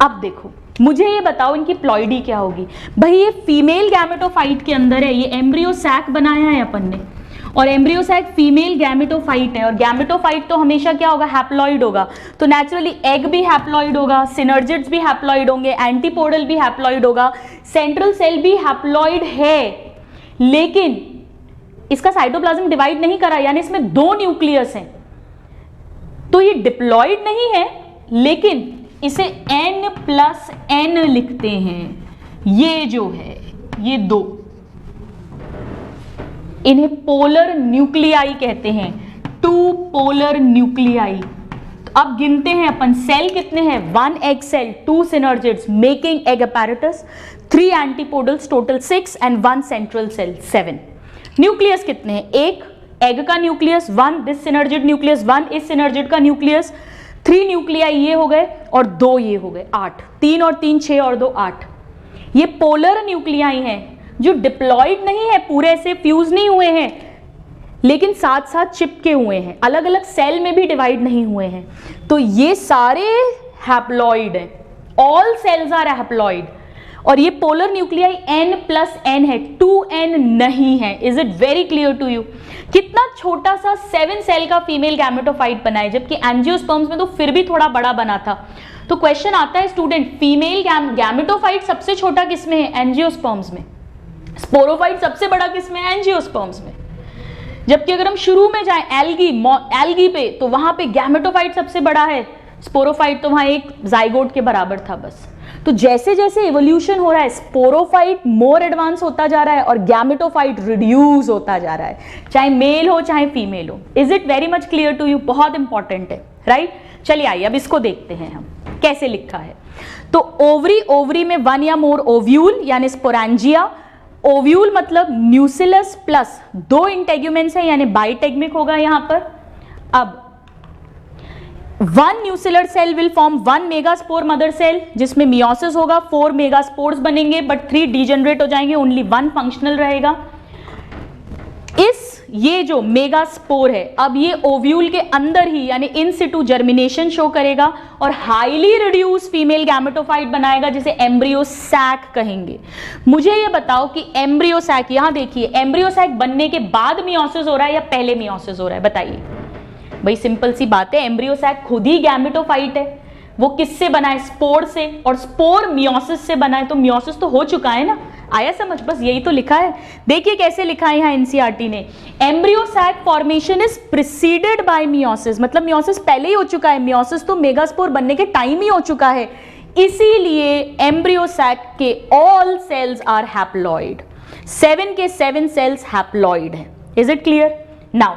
अब देखो, मुझे ये बताओ इनकी प्लॉइडी क्या होगी। भाई ये फीमेल गैमेटोफाइट के अंदर है, ये एम्ब्रियो सैक बनाया है अपन ने, और एम्ब्रियो सैक फीमेल गैमेटोफाइट है, और गैमेटोफाइट तो हमेशा क्या होगा, हैप्लॉइड होगा। तो नेचुरली एग भी हैप्लॉइड होगा, सिनर्जिड्स भी हैप्लॉइड होंगे, एंटीपोडल भी हैप्लॉइड होगा, सेंट्रल सेल भी हैप्लॉइड है, लेकिन इसका साइटोप्लाज्म डिवाइड नहीं करा, यानी इसमें 2 न्यूक्लियस हैं। तो ये डिप्लॉइड नहीं है, लेकिन इसे N+N लिखते हैं। ये जो है ये 2, इन्हें पोलर न्यूक्लियाई कहते हैं, 2 पोलर न्यूक्लियाई। तो अब गिनते हैं अपन, सेल कितने हैं, 1 egg cell, 2 synergids making egg apparatus, 3 antipodals, total 6 and 1 central cell, 7। Nucleus कितने हैं, 1 एग का न्यूक्लियस, 1 दिस सिनर्जिड न्यूक्लियस, 1 इस सिनर्जिड का न्यूक्लियस, 3 न्यूक्लियाई ये हो गए और 2 ये हो गए, 8। 3 और 3 6 और 2 8। ये पोलर न्यूक्लियाई हैं जो डिप्लॉइड नहीं है, पूरे से फ्यूज नहीं हुए हैं, लेकिन साथ साथ चिपके हुए हैं, अलग अलग सेल में भी डिवाइड नहीं हुए हैं। तो ये सारे हैप्लॉइड हैं, ऑल सेल्स आर हैप्लॉइड। और ये पोलर न्यूक्लियाई N+N है, 2N नहीं है। Is it very clear to you? कितना छोटा सा 7 सेल का फीमेल गैमेटोफाइट बना है, जबकि एंजियोस्पर्म्स में तो फिर भी थोड़ा बड़ा बना था। तो क्वेश्चन आता है स्टूडेंट, फीमेल गैमेटोफाइट सबसे छोटा किसमें है, एंजियोस्पर्म्स में। स्पोरोफाइट सबसे बड़ा किसमें है, एंजियोस्पर्म्स में। जबकि अगर हम शुरू में जाएं एल्गी पे, तो वहां पे गैमेटोफाइट सबसे बड़ा है स्पोरोफाइट तो वहां एक जाइगोट के बराबर था बस। तो जैसे जैसे इवोल्यूशन हो रहा है, स्पोरोफाइट मोर एडवांस होता जा रहा है और गैमेटोफाइट रिड्यूस होता जा रहा है, चाहे मेल हो चाहे फीमेल हो। Is it very much clear to you? बहुत इंपॉर्टेंट है, राइट? चलिए आइए अब इसको देखते हैं हम कैसे लिखा है। तो ओवरी, ओवरी में वन या मोर ओव्यूल यानी स्पोरेंजिया। ओव्यूल मतलब न्यूसिलस प्लस 2 इंटेग्यूमेंट्स है यानी बाइटेगमिक होगा यहां पर। अब 1 nucellar cell will form 1 megaspore mother cell, जिसमें मियोसिस होगा, 4 मेगास्पोर्स बनेंगे बट 3 डीजेनरेट हो जाएंगे, ओनली 1 फंक्शनल रहेगा। ये जो मेगास्पोर है अब ये ओव्यूल के अंदर ही यानी इन सिटू जर्मिनेशन शो करेगा और हाईली रिड्यूस फीमेल गैमेटोफाइट बनाएगा जिसे एम्ब्रियो सैक कहेंगे। मुझे ये बताओ कि एम्ब्रियो सैक, यहां देखिए, एम्ब्रियो सैक बनने के बाद मियोसिस हो रहा है या पहले मियोसिस हो रहा है? बताइए भाई, सिंपल सी बात है, एम्ब्रियो सैक खुद ही गैमेटोफाइट है। वो किससे बना है? स्पोर से, और स्पोर मियोसिस से बना है, तो मियोसिस तो हो चुका है ना। आया समझ? बस यही तो लिखा है। देखिए कैसे लिखा है यहाँ एनसीईआरटी ने, embryo sac formation is preceded by meiosis, मतलब मियोसिस पहले ही हो चुका है, मियोसिस तो मेगास्पोर बनने के टाइम ही हो चुका है, इसीलिए एम्ब्रियो सैक के ऑल सेल्स आर हैप्लॉइड, 7 के 7 सेल्स हैप्लॉइड है। Is it clear? Now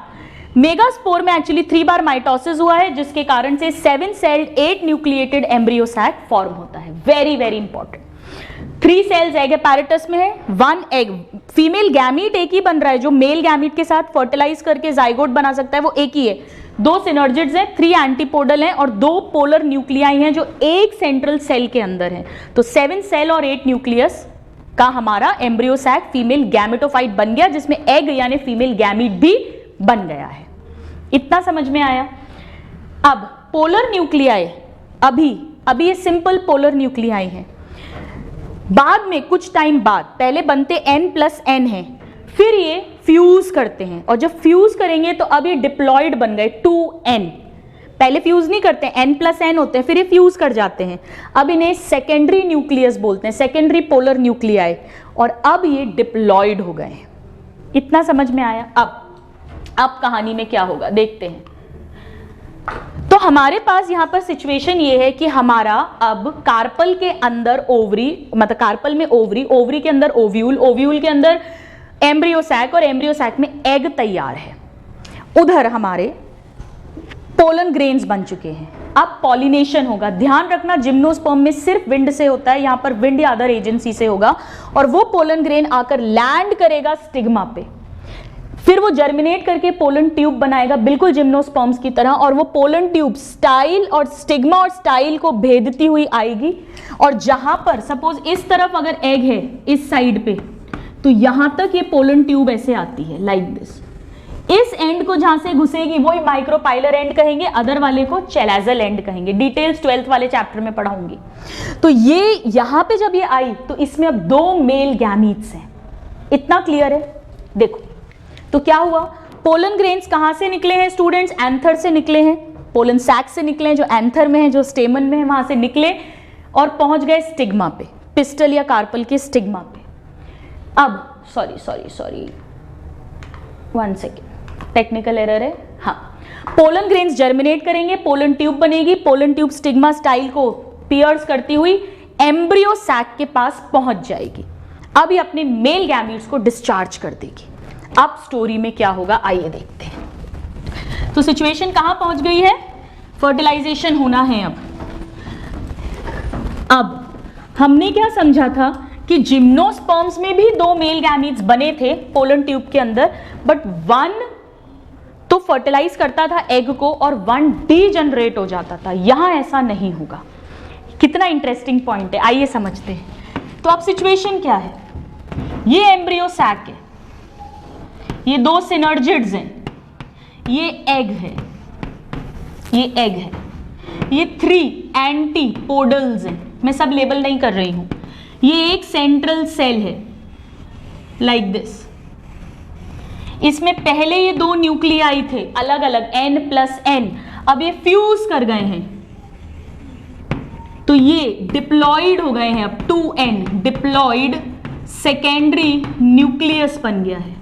megaspore में एक्चुअली 3 बार माइटोसिस हुआ है जिसके कारण से 7 celled 8 nucleated embryo sac form होता है। Very very important. 3 cells egg apparatus में है, 1 एग, फीमेल गैमीट एक ही बन रहा है, जो मेल गैमीट के साथ फर्टिलाइज करके जाइगोट बना सकता है वो एक ही है। 2 सिनर्जिड्स हैं, 3 एंटीपोडल हैं और 2 पोलर न्यूक्लियाई हैं जो एक सेंट्रल सेल के अंदर है। तो 7 सेल और 8 न्यूक्लियस का हमारा एम्ब्रियो सैक फीमेल गैमेटोफाइट बन गया, जिसमें एग यानी फीमेल गैमीट भी बन गया है। इतना समझ में आया? अब पोलर न्यूक्लियाई, अभी ये सिंपल पोलर न्यूक्लियाई है, बाद में कुछ टाइम बाद, पहले बनते n+n है, फिर ये फ्यूज करते हैं और जब फ्यूज करेंगे तो अब ये डिप्लॉयड बन गए 2n। पहले फ्यूज नहीं करते, n+n होते हैं, फिर ये फ्यूज कर जाते हैं। अब इन्हें सेकेंडरी न्यूक्लियस बोलते हैं, सेकेंडरी पोलर न्यूक्लियाई, और अब ये डिप्लॉयड हो गए। इतना समझ में आया? अब कहानी में क्या होगा देखते हैं। तो हमारे पास यहां पर सिचुएशन ये है कि हमारा अब कार्पल के अंदर ओवरी, मतलब कार्पल में ओवरी, ओवरी के अंदर ओव्यूल, ओव्यूल के अंदर एम्ब्रियो सैक और एम्ब्रियो सैक में एग तैयार है। उधर हमारे पोलन ग्रेन्स बन चुके हैं। अब पॉलिनेशन होगा। ध्यान रखना जिम्नोस्पर्म में सिर्फ विंड से होता है, यहां पर विंड या अदर एजेंसी से होगा, और वो पोलन ग्रेन आकर लैंड करेगा स्टिग्मा पे, फिर वो जर्मिनेट करके पोलन ट्यूब बनाएगा बिल्कुल जिम्नोस्पर्म्स की तरह, और वो पोलन ट्यूब स्टाइल और स्टिग्मा और स्टाइल को भेदती हुई आएगी, और जहां पर सपोज इस तरफ अगर एग है इस साइड पे, तो यहां तक ये पोलन ट्यूब ऐसे आती है लाइक दिस। इस एंड को जहां से घुसेगी वही माइक्रोपाइलर एंड कहेंगे, अदर वाले को चैलाजल एंड कहेंगे। डिटेल्स 12th वाले चैप्टर में पढ़ाऊंगी। तो ये यहां पे जब ये आई तो इसमें अब 2 मेल गैमीट्स हैं। इतना क्लियर है? देखो तो क्या हुआ, पोलन ग्रेन्स कहां से निकले हैं स्टूडेंट्स? एंथर से निकले हैं, पोलन सैक से निकले हैं जो एंथर में है, जो स्टेमन में है, वहां से निकले और पहुंच गए स्टिग्मा पे, पिस्टल या कार्पल के स्टिग्मा पे। अब सॉरी 1 सेकेंड, टेक्निकल एरर है। हाँ, पोलन ग्रेन्स जर्मिनेट करेंगे, पोलन ट्यूब बनेगी, पोलन ट्यूब स्टिग्मा स्टाइल को पियर्स करती हुई एम्ब्रियो सैक के पास पहुंच जाएगी। अब ये अपने मेल गैमीट्स को डिस्चार्ज कर देगी। अब स्टोरी में क्या होगा आइए देखते हैं। तो सिचुएशन कहां पहुंच गई है? फर्टिलाइजेशन होना है। अब हमने क्या समझा था कि जिम्नोस्पर्म्स में भी 2 मेल गैमीट्स बने थे पोलन ट्यूब के अंदर, बट 1 तो फर्टिलाइज करता था एग को और 1 डीजनरेट हो जाता था। यहां ऐसा नहीं होगा। कितना इंटरेस्टिंग पॉइंट है, आइए समझते हैं। तो अब सिचुएशन क्या है? ये एम्ब्रियो सैक है, ये 2 सिनर्जिड्स हैं, ये एग है, ये 3 एंटीपोडल्स हैं, मैं सब लेबल नहीं कर रही हूं। ये एक सेंट्रल सेल है लाइक दिस। इसमें पहले ये 2 न्यूक्लियाई थे अलग अलग, n+n, अब ये फ्यूज कर गए हैं तो ये डिप्लॉइड हो गए हैं। अब 2n डिप्लॉइड सेकेंडरी न्यूक्लियस बन गया है।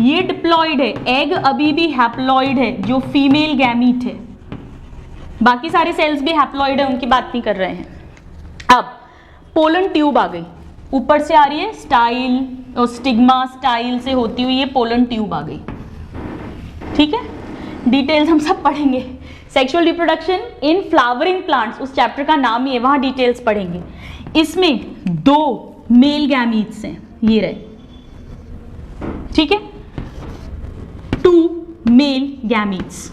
ये डिप्लॉइड है, एग अभी भी हैप्लॉइड है जो फीमेल गैमीट है, बाकी सारे सेल्स भी हैप्लॉइड है, उनकी बात नहीं कर रहे हैं। अब पोलन ट्यूब आ गई, ऊपर से आ रही है स्टाइल और स्टिग्मा, स्टाइल से होती हुई ये पोलन ट्यूब आ गई। ठीक है, डिटेल्स हम सब पढ़ेंगे। Sexual reproduction in flowering plants, उस चैप्टर का नाम ही है, वहां डिटेल्स पढ़ेंगे। इसमें 2 मेल गैमीट्स हैं, ये रहे, ठीक है, 2 मेल गैमीट्स।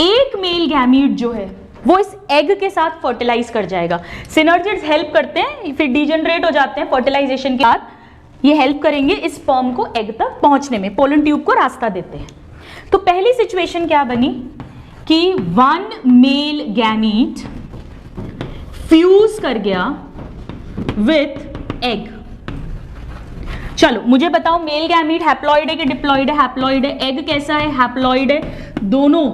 एक मेल गैमीट जो है वो इस एग के साथ फर्टिलाइज कर जाएगा। सिनर्जिड्स हेल्प करते हैं, फिर डिजनरेट हो जाते हैं फर्टिलाइजेशन के बाद, ये हेल्प करेंगे इस स्पर्म को एग तक पहुंचने में, पोलन ट्यूब को रास्ता देते हैं। तो पहली सिचुएशन क्या बनी कि 1 मेल गैमीट फ्यूज कर गया विथ एग। चलो मुझे बताओ, मेल गैमीट हैप्लॉइड है कि डिप्लॉइड है? हैप्लॉइड है। एग कैसा है? हैप्लॉइड है। दोनों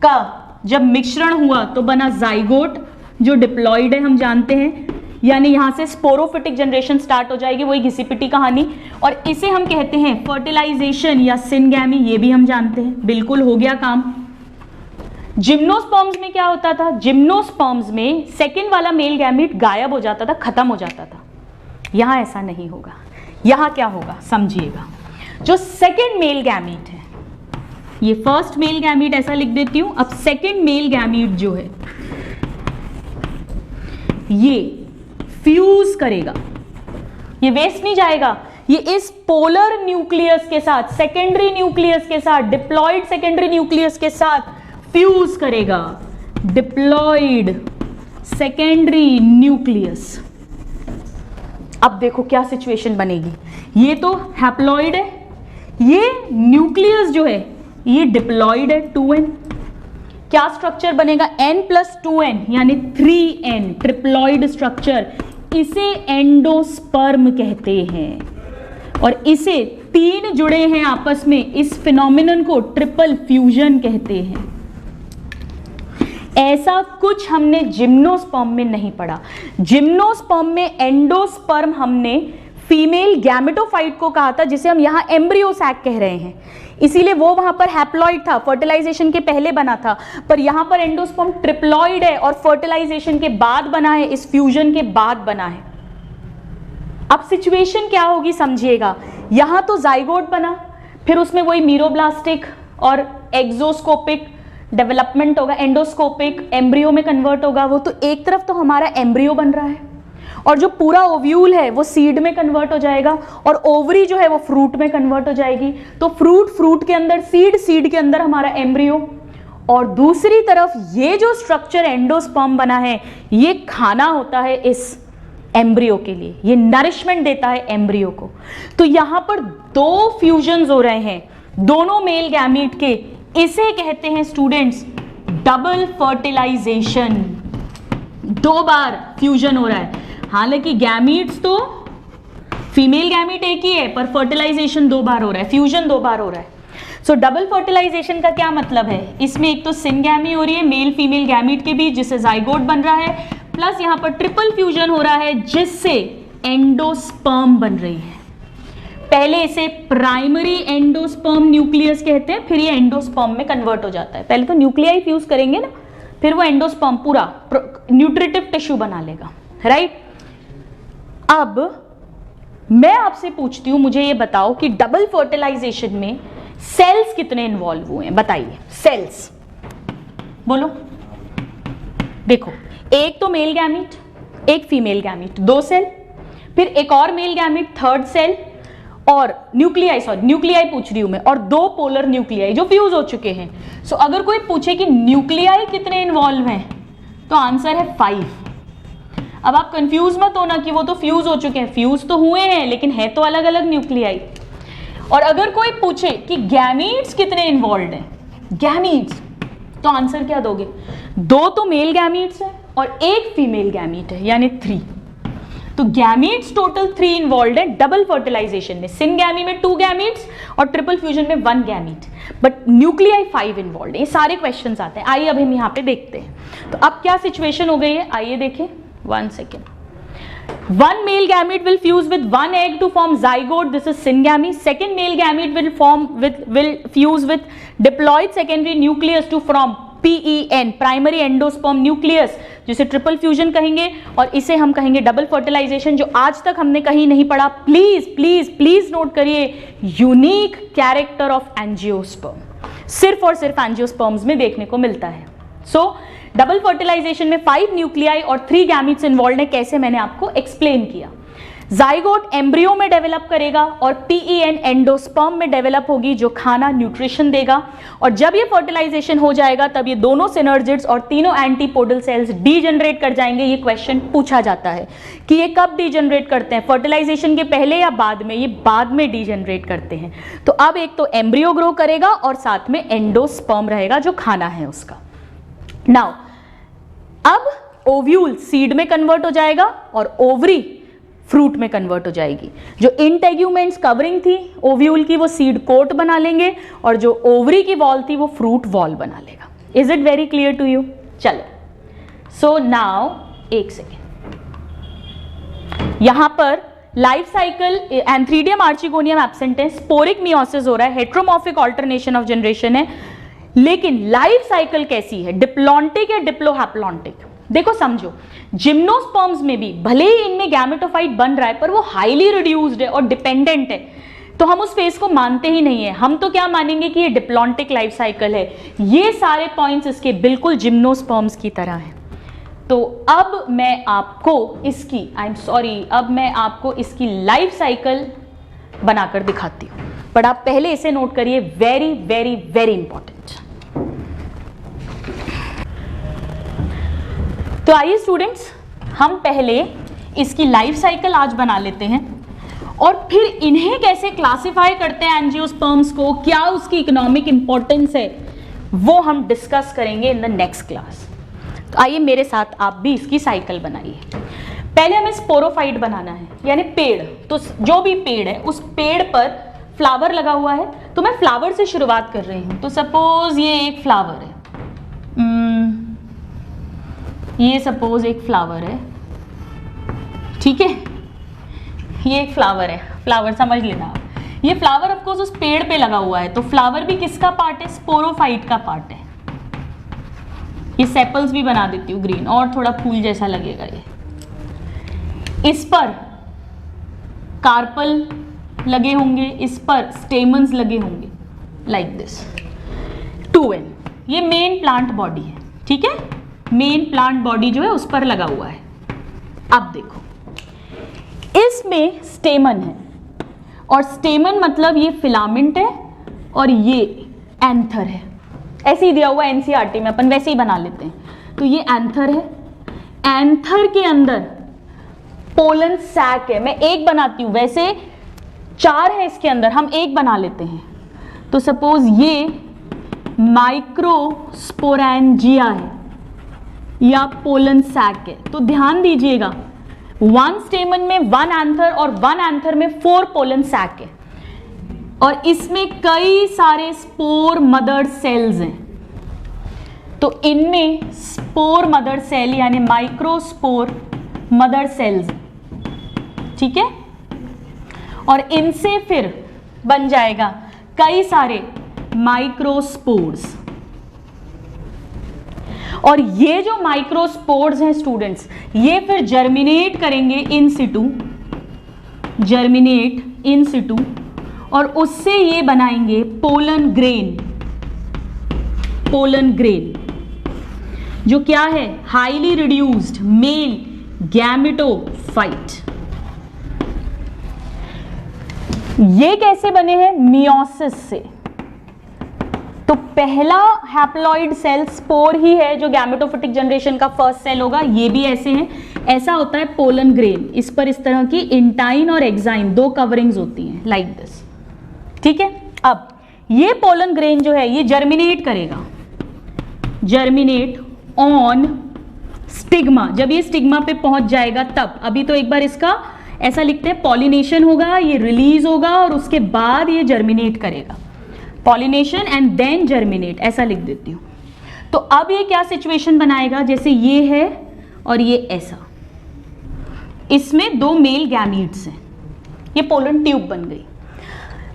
का जब मिश्रण हुआ तो बना जाइगोट, जो डिप्लॉइड है, हम जानते हैं, यानी यहां से स्पोरोफिटिक जनरेशन स्टार्ट हो जाएगी, वही घिसी-पिटी कहानी। और इसे हम कहते हैं फर्टिलाइजेशन या सिनगैमी, ये भी हम जानते हैं। बिल्कुल हो गया काम। जिम्नोस्पर्म्स में क्या होता था? जिम्नोस्पर्म्स में सेकेंड वाला मेल गैमीट गायब हो जाता था, खत्म हो जाता था। यहां ऐसा नहीं होगा। यहां क्या होगा समझिएगा। जो सेकेंड मेल गैमीट है, ये फर्स्ट मेल गैमीट ऐसा लिख देती हूं, अब सेकेंड मेल गैमीट जो है ये फ्यूज करेगा, ये वेस्ट नहीं जाएगा, ये इस पोलर न्यूक्लियस के साथ, सेकेंडरी न्यूक्लियस के साथ, डिप्लॉइड सेकेंडरी न्यूक्लियस के साथ फ्यूज करेगा। Diploid secondary nucleus. अब देखो क्या सिचुएशन बनेगी। ये तो हैप्लॉइड है, ये न्यूक्लियस जो है ये डिप्लॉइड है, 2n। क्या स्ट्रक्चर बनेगा? n+2n यानी 3n, ट्रिप्लॉइड स्ट्रक्चर। इसे एंडोस्पर्म कहते हैं और इसे 3 जुड़े हैं आपस में, इस फिनोमिनन को ट्रिपल फ्यूजन कहते हैं। ऐसा कुछ हमने जिम्नोस्पर्म में नहीं पढ़ा। जिम्नोस्पर्म में एंडोस्पर्म हमने फीमेल गैमेटोफाइट को कहा था, जिसे हम यहां एम्ब्रियो सैक कह रहे हैं, इसीलिए वो वहां पर हैप्लॉइड था, फर्टिलाइजेशन के पहले बना था। पर यहां पर एंडोस्पर्म ट्रिप्लॉइड है और फर्टिलाइजेशन के बाद बना है, इस फ्यूजन के बाद बना है। अब सिचुएशन क्या होगी समझिएगा। यहां तो जाइगोट बना, फिर उसमें वही मीरोब्लास्टिक और एक्सोस्कोपिक डेवलपमेंट होगा, एंडोस्कोपिक एम्ब्रियो में कन्वर्ट होगा। वो तो एक तरफ तो हमारा एम्ब्रियो बन रहा है और जो पूरा ओव्यूल है वो सीड में कन्वर्ट हो जाएगा और ओवरी जो है वो फ्रूट में कन्वर्ट हो जाएगी। तो फ्रूट के अंदर सीड, सीड के अंदर हमारा एम्ब्रियो, और दूसरी तरफ ये जो स्ट्रक्चर एंडोस्पर्म बना है ये खाना होता है इस एम्ब्रियो के लिए, ये नरिशमेंट देता है एम्ब्रियो को। तो यहां पर 2 फ्यूजन्स हो रहे हैं दोनों मेल गैमीट के, इसे कहते हैं स्टूडेंट्स डबल फर्टिलाइजेशन। 2 बार फ्यूजन हो रहा है। हालांकि गैमीट्स तो फीमेल गैमीट एक ही है, पर फर्टिलाइजेशन 2 बार हो रहा है, फ्यूजन 2 बार हो रहा है। सो डबल फर्टिलाइजेशन का क्या मतलब है? इसमें एक तो सिनगैमी हो रही है मेल फीमेल गैमीट के बीच, जिससे जाइगोट बन रहा है, प्लस यहां पर ट्रिपल फ्यूजन हो रहा है जिससे एंडोस्पर्म बन रही है। पहले इसे प्राइमरी एंडोस्पर्म न्यूक्लियस कहते हैं, फिर ये एंडोस्पर्म में कन्वर्ट हो जाता है। पहले तो न्यूक्लियाई फ्यूज करेंगे ना, फिर वो एंडोस्पर्म पूरा न्यूट्रिटिव टिश्यू बना लेगा, राइट। अब मैं आपसे पूछती हूं, मुझे ये बताओ कि डबल फर्टिलाइजेशन में सेल्स कितने इन्वॉल्व हुए हैं? बताइए, सेल्स बोलो। देखो, एक तो मेल गैमीट, एक फीमेल गैमीट, 2 सेल, फिर एक और मेल गैमीट, 3rd सेल, और न्यूक्लियाई पूछ रही हूं मैं, और 2 पोलर न्यूक्लियाई जो फ्यूज हो चुके हैं। सो अगर कोई पूछे कि न्यूक्लियाई कितने इन्वॉल्व हैं, तो आंसर है 5। अब आप कंफ्यूज मत होना कि वो तो फ्यूज हो चुके हैं, फ्यूज तो हुए हैं लेकिन है तो अलग अलग न्यूक्लियाई। और अगर कोई पूछे कि गैमीट्स कितने इन्वॉल्व हैं, गैमीट्स, तो आंसर क्या दोगे? 2 तो मेल गैमीट्स है और 1 फीमेल गैमीट है, यानी 3। तो गैमीट्स टोटल 3 इन्वॉल्व है डबल फर्टिलाइजेशन में। सिनगैमी में 2 गैमीट्स और ट्रिपल फ्यूजन में 1 गैमीट, बट न्यूक्लियाई 5 इन्वॉल्व है। ये सारे क्वेश्चंस आते हैं। आइए अब हम यहाँ पे देखते हैं। तो अब क्या सिचुएशन हो गई है, आइए देखें। 1 second. 1 male gamete will fuse with 1 egg to form zygote. This is syngamy. Second male gamete will fuse with diploid secondary nucleus to form PEN primary endosperm nucleus, जिसे ट्रिपल फ्यूजन कहेंगे, और इसे हम कहेंगे डबल फर्टिलाइजेशन, जो आज तक हमने कहीं नहीं पढ़ा। प्लीज प्लीज प्लीज नोट करिए, यूनिक कैरेक्टर ऑफ एंजियोस्पर्म, सिर्फ और सिर्फ एंजियोस्पर्म्स में देखने को मिलता है। सो डबल फर्टिलाइजेशन में 5 न्यूक्लियाई और 3 गैमीट्स इन्वॉल्व है, कैसे मैंने आपको एक्सप्लेन किया। जाइगोट एम्ब्रियो में डेवलप करेगा और PEN एंडोस्पर्म में डेवलप होगी, जो खाना न्यूट्रिशन देगा, और जब ये फर्टिलाइजेशन हो जाएगा तब ये दोनों सिनर्जिड्स और तीनों एंटीपोडल सेल्स डीजनरेट कर जाएंगे। ये क्वेश्चन पूछा जाता है कि ये कब डीजनरेट करते हैं, फर्टिलाइजेशन के पहले या बाद में? ये बाद में डीजनरेट करते हैं। तो अब एक तो एम्ब्रियो ग्रो करेगा और साथ में एंडोस्पर्म रहेगा जो खाना है उसका। नाउ अब ओव्यूल सीड में कन्वर्ट हो जाएगा और ओवरी फ्रूट में कन्वर्ट हो जाएगी। जो इंटेग्यूमेंट्स कवरिंग थी ओव्यूल की वो सीड कोट बना लेंगे, और जो ओवरी की वॉल थी वो फ्रूट वॉल बना लेगा। Is it very clear to you? चलो, सो नाउ एक सेकेंड, यहां पर life cycle antheridium archegonium absent है, स्पोरिक मियोसिस हो रहा है, हेट्रोमॉर्फिक ऑल्टरनेशन ऑफ जनरेशन है, लेकिन लाइफ साइकिल कैसी है, डिप्लॉन्टिक या डिप्लोहैप्लॉन्टिक? देखो समझो, जिम्नोस्पर्म्स में भी भले ही इनमें गैमेटोफाइट बन रहा है पर वो हाईली रिड्यूस्ड है और डिपेंडेंट है, तो हम उस फेज को मानते ही नहीं है। हम तो क्या मानेंगे कि ये डिप्लॉन्टिक लाइफ साइकिल है। ये सारे पॉइंट्स इसके बिल्कुल जिम्नोस्पर्म्स की तरह हैं। तो अब मैं आपको इसकी अब मैं आपको इसकी लाइफ साइकिल बनाकर दिखाती हूँ, बट आप पहले इसे नोट करिए, वेरी वेरी वेरी इंपॉर्टेंट। तो आइए स्टूडेंट्स, हम पहले इसकी लाइफ साइकिल आज बना लेते हैं और फिर इन्हें कैसे क्लासिफाई करते हैं एंजियोस्पर्म्स को, क्या उसकी इकोनॉमिक इंपॉर्टेंस है, वो हम डिस्कस करेंगे इन द नेक्स्ट क्लास। तो आइए मेरे साथ आप भी इसकी साइकिल बनाइए। पहले हमें स्पोरोफाइट बनाना है, यानी पेड़। तो जो भी पेड़ है उस पेड़ पर फ्लावर लगा हुआ है, तो मैं फ्लावर से शुरुआत कर रही हूँ। तो सपोज ये एक फ्लावर है, ये सपोज एक फ्लावर है, ठीक है, ये एक फ्लावर है, फ्लावर समझ लेना आप। ये फ्लावर ऑफ कोर्स उस पेड़ पे लगा हुआ है, तो फ्लावर भी किसका पार्ट है? स्पोरोफाइट का पार्ट है। ये सेपल्स भी बना देती हूँ ग्रीन, और थोड़ा फूल जैसा लगेगा ये। इस पर कार्पल लगे होंगे, इस पर स्टेमन्स लगे होंगे, लाइक दिस 2n। ये मेन प्लांट बॉडी है, ठीक है, मेन प्लांट बॉडी जो है उस पर लगा हुआ है। अब देखो, इसमें स्टेमन है, और स्टेमन मतलब ये फिलामेंट है और ये एंथर है। ऐसे ही दिया हुआ NCERT में, अपन वैसे ही बना लेते हैं। तो ये एंथर है, एंथर के अंदर पोलन सैक है। मैं एक बनाती हूँ, वैसे 4 है इसके अंदर, हम एक बना लेते हैं। तो सपोज ये माइक्रोस्पोरेंजिया है या पोलन सैक है। तो ध्यान दीजिएगा, 1 स्टेमन में 1 एंथर और 1 एंथर में 4 पोलन सैक है, और इसमें कई सारे स्पोर मदर सेल्स हैं। तो इनमें स्पोर मदर सेल यानी माइक्रोस्पोर मदर सेल्स, ठीक है, और इनसे फिर बन जाएगा कई सारे माइक्रोस्पोर्स। और ये जो माइक्रोस्पोर्स हैं स्टूडेंट्स, ये फिर जर्मिनेट करेंगे इन सिटू, और उससे ये बनाएंगे पोलन ग्रेन, जो क्या है? Highly reduced male gametophyte. ये कैसे बने हैं? मियोसिस से। तो पहला हैप्लॉइड सेल स्पोर ही है जो गैमेटोफिटिक जनरेशन का फर्स्ट सेल होगा। ये भी ऐसे हैं, ऐसा होता है पोलन ग्रेन। इस पर इस तरह की इंटाइन और एक्साइन 2 कवरिंग्स होती हैं, लाइक दिस, ठीक है। अब ये पोलन ग्रेन जो है ये जर्मिनेट करेगा, जर्मिनेट ऑन स्टिग्मा। जब ये स्टिग्मा पे पहुंच जाएगा तब, अभी तो एक बार इसका ऐसा लिखते हैं, पॉलिनेशन होगा, ये रिलीज होगा और उसके बाद ये जर्मिनेट करेगा। पॉलिनेशन एंड देन जर्मिनेट, ऐसा लिख देती हूँ। तो अब ये क्या सिचुएशन बनाएगा? जैसे ये है और ये ऐसा, इसमें 2 मेल गैमीट्स हैं, ये पोलन ट्यूब बन गई।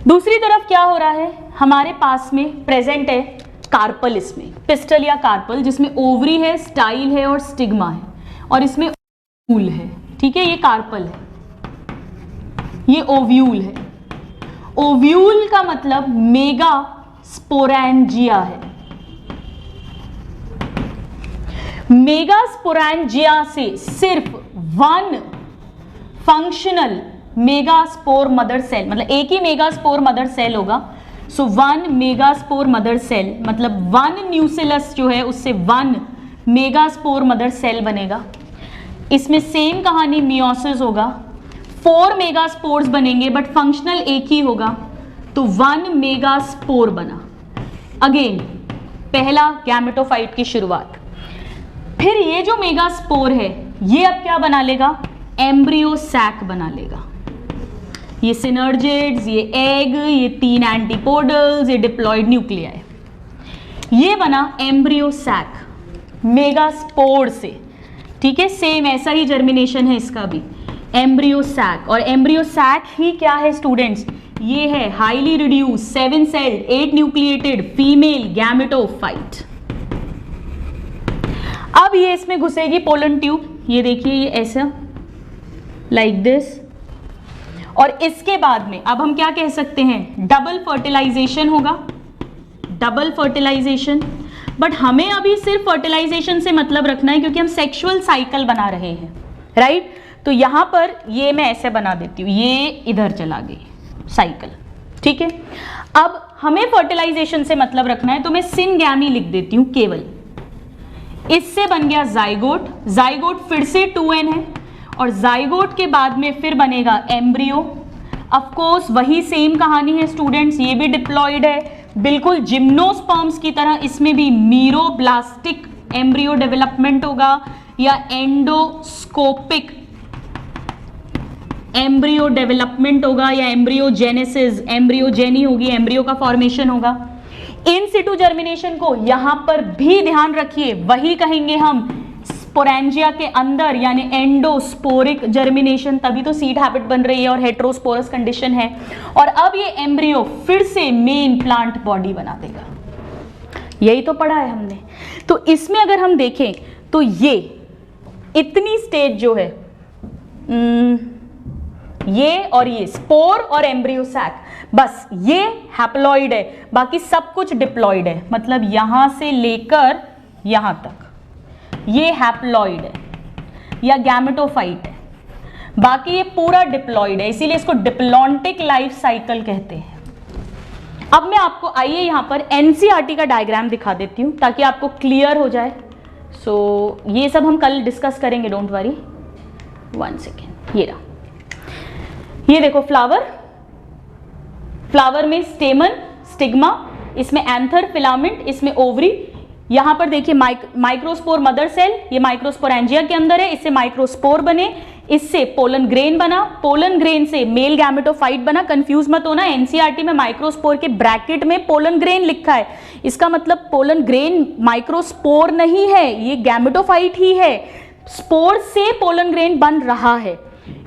दूसरी तरफ क्या हो रहा है? हमारे पास में प्रेजेंट है कार्पल, इसमें पिस्टल या कार्पल, जिसमें ओवरी है, स्टाइल है और स्टिग्मा है, और इसमें ओव्यूल है। ठीक है, ये कार्पल है, ये ओव्यूल है। ओव्यूल का मतलब मेगा स्पोरेंजिया है। मेगा स्पोरेंजिया से सिर्फ 1 फंक्शनल मेगास्पोर मदर सेल, मतलब एक ही मेगास्पोर मदर सेल होगा। सो 1 मेगास्पोर मदर सेल, मतलब 1 न्यूसिलस जो है उससे 1 मेगास्पोर मदर सेल बनेगा। इसमें सेम कहानी, मियोसिस होगा, 4 मेगास्पोर्स बनेंगे बट फंक्शनल एक ही होगा, तो 1 मेगास्पोर बना। अगेन पहला गैमेटोफाइट की शुरुआत। फिर ये जो मेगास्पोर है ये अब क्या बना लेगा, एम्ब्रियो सैक बना लेगा। ये सिनर्जिड्स, ये एग, ये 3 एंटीपोडल्स, ये डिप्लॉइड न्यूक्लियाई, ये बना एम्ब्रियो सैक मेगास्पोर से। ठीक है, सेम ऐसा ही जर्मिनेशन है इसका भी, एम्ब्रियो सैक। और एम्ब्रियो सैक ही क्या है स्टूडेंट्स, ये है highly reduce 7 celled 8 nucleated female gametophyte. अब ये इसमें घुसेगी पोलन ट्यूब, ये देखिए ये ऐसा लाइक दिस। और इसके बाद में अब हम क्या कह सकते हैं, डबल फर्टिलाइजेशन होगा, डबल फर्टिलाइजेशन। बट हमें अभी सिर्फ फर्टिलाइजेशन से मतलब रखना है क्योंकि हम सेक्सुअल साइकिल बना रहे हैं, राइट। तो यहां पर ये मैं ऐसे बना देती हूं, ये इधर चला गई साइकिल। ठीक है, अब हमें फर्टिलाइजेशन से मतलब रखना है तो मैं सिनगैमी लिख देती हूं केवल। इससे बन गया जाइगोट, जाइगोट फिर से 2n है, और जाइगोट के बाद में फिर बनेगा एम्ब्रियो। ऑफ कोर्स वही सेम कहानी है स्टूडेंट्स, ये भी डिप्लॉइड है बिल्कुल जिम्नोस्पर्म्स की तरह। इसमें भी मीरोब्लास्टिक एम्ब्रियो डेवलपमेंट होगा या एंडोस्कोपिक एम्ब्रियो डेवलपमेंट होगा या एम्ब्रियोजेनेसिस, एम्ब्रियोजेनी होगी, एम्ब्रियो का फॉर्मेशन होगा। इन सिटू जर्मिनेशन को यहां पर भी ध्यान रखिए, वही कहेंगे हम स्पोरेंजिया के अंदर, यानी एंडोस्पोरिक जर्मिनेशन, तभी तो सीड हैबिट बन रही है और हेटेरोस्पोरस कंडीशन है। और अब ये एम्ब्रियो फिर से मेन प्लांट बॉडी बना देगा, यही तो पढ़ा है हमने। तो इसमें अगर हम देखें तो ये इतनी स्टेज जो है, ये और ये स्पोर और एम्ब्रियो सैक, बस ये हैप्लॉइड है, बाकी सब कुछ डिप्लॉइड है। मतलब यहां से लेकर यहां तक ये हैप्लॉइड है या गैमेटोफाइट है, बाकी ये पूरा डिप्लॉइड है, इसीलिए इसको डिप्लॉन्टिक लाइफ साइकिल कहते हैं। अब मैं आपको आइए यहां पर एनसीईआरटी का डायग्राम दिखा देती हूं ताकि आपको क्लियर हो जाए। सो ये सब हम कल डिस्कस करेंगे, डोंट वरी। 1 सेकेंड, ये रहा, ये देखो फ्लावर, फ्लावर में स्टेमन, स्टिग्मा, इसमें एंथर, फिलामेंट, इसमें ओवरी। यहां पर देखिए माइक्रोस्पोर मदर सेल, ये माइक्रोस्पोरेंजिया के अंदर है, इससे माइक्रोस्पोर बने, इससे पोलन ग्रेन बना, पोलन ग्रेन से मेल गैमेटोफाइट बना। कंफ्यूज मत होना, एनसीईआरटी में माइक्रोस्पोर के ब्रैकेट में पोलन ग्रेन लिखा है, इसका मतलब पोलन ग्रेन माइक्रोस्पोर नहीं है, ये गैमेटोफाइट ही है, स्पोर से पोलन ग्रेन बन रहा है।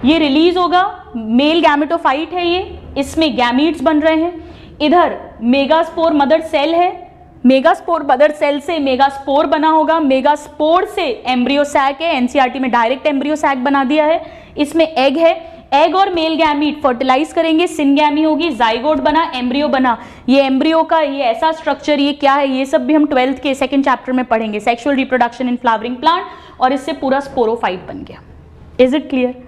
ये रिलीज होगा, मेल गैमेटोफाइट है ये, इसमें गैमीट्स बन रहे हैं। इधर मेगास्पोर मदर सेल है, मेगास्पोर मदर सेल से मेगास्पोर बना होगा, मेगास्पोर से एम्ब्रियो सैक है, एनसीईआरटी में डायरेक्ट एम्ब्रियो सैक बना दिया है। इसमें एग है, एग और मेल गैमीट फर्टिलाइज करेंगे, सिनगैमी होगी, जाइगोट बना, एम्ब्रियो बना। ये एम्ब्रियो का ये ऐसा स्ट्रक्चर, ये क्या है, ये सब भी हम 12th के 2nd चैप्टर में पढ़ेंगे, sexual reproduction in flowering plant, और इससे पूरा स्पोरोफाइट बन गया। Is it clear?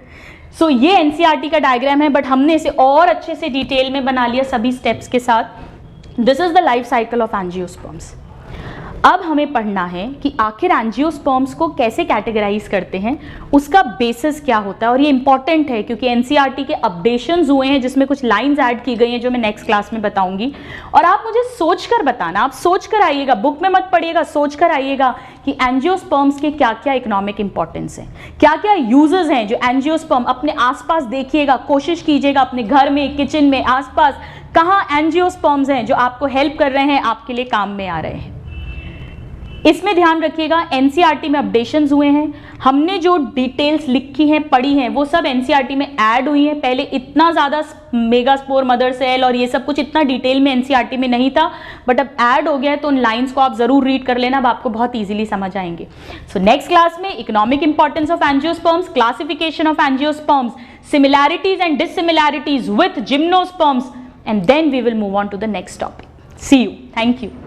सो ये एनसीईआरटी का डायग्राम है, बट हमने इसे और अच्छे से डिटेल में बना लिया सभी स्टेप्स के साथ। This is the life cycle of angiosperms. अब हमें पढ़ना है कि आखिर एंजियोस्पर्म्स को कैसे कैटेगराइज करते हैं, उसका बेसिस क्या होता है। और ये इंपॉर्टेंट है क्योंकि एनसीईआरटी के अपडेशंस हुए हैं जिसमें कुछ लाइंस ऐड की गई हैं जो मैं नेक्स्ट क्लास में बताऊंगी। और आप मुझे सोचकर बताना, आप सोचकर आइएगा, बुक में मत पढ़िएगा, सोचकर आइएगा कि एंजियोस्पर्म्स के क्या क्या इकोनॉमिक इंपॉर्टेंस है, क्या क्या यूजेस हैं जो एंजियोस्पर्म। अपने आसपास देखिएगा, कोशिश कीजिएगा अपने घर में, किचन में, आसपास कहाँ एंजियोस्पर्म्स हैं जो आपको हेल्प कर रहे हैं, आपके लिए काम में आ रहे हैं। इसमें ध्यान रखिएगा एनसीईआरटी में अपडेशंस हुए हैं, हमने जो डिटेल्स लिखी हैं पढ़ी हैं वो सब एनसीईआरटी में ऐड हुई हैं। पहले इतना ज़्यादा मेगास्पोर, मदर सेल और ये सब कुछ इतना डिटेल में एनसीईआरटी में नहीं था, बट अब ऐड हो गया है, तो उन लाइन्स को आप ज़रूर रीड कर लेना, अब आपको बहुत ईजिली समझ आएंगे। सो नेक्स्ट क्लास में economic importance of angiosperms, classification of angiosperms, similarities and dissimilarities with gymnosperms, and then we will move on to the next topic. See you. Thank you.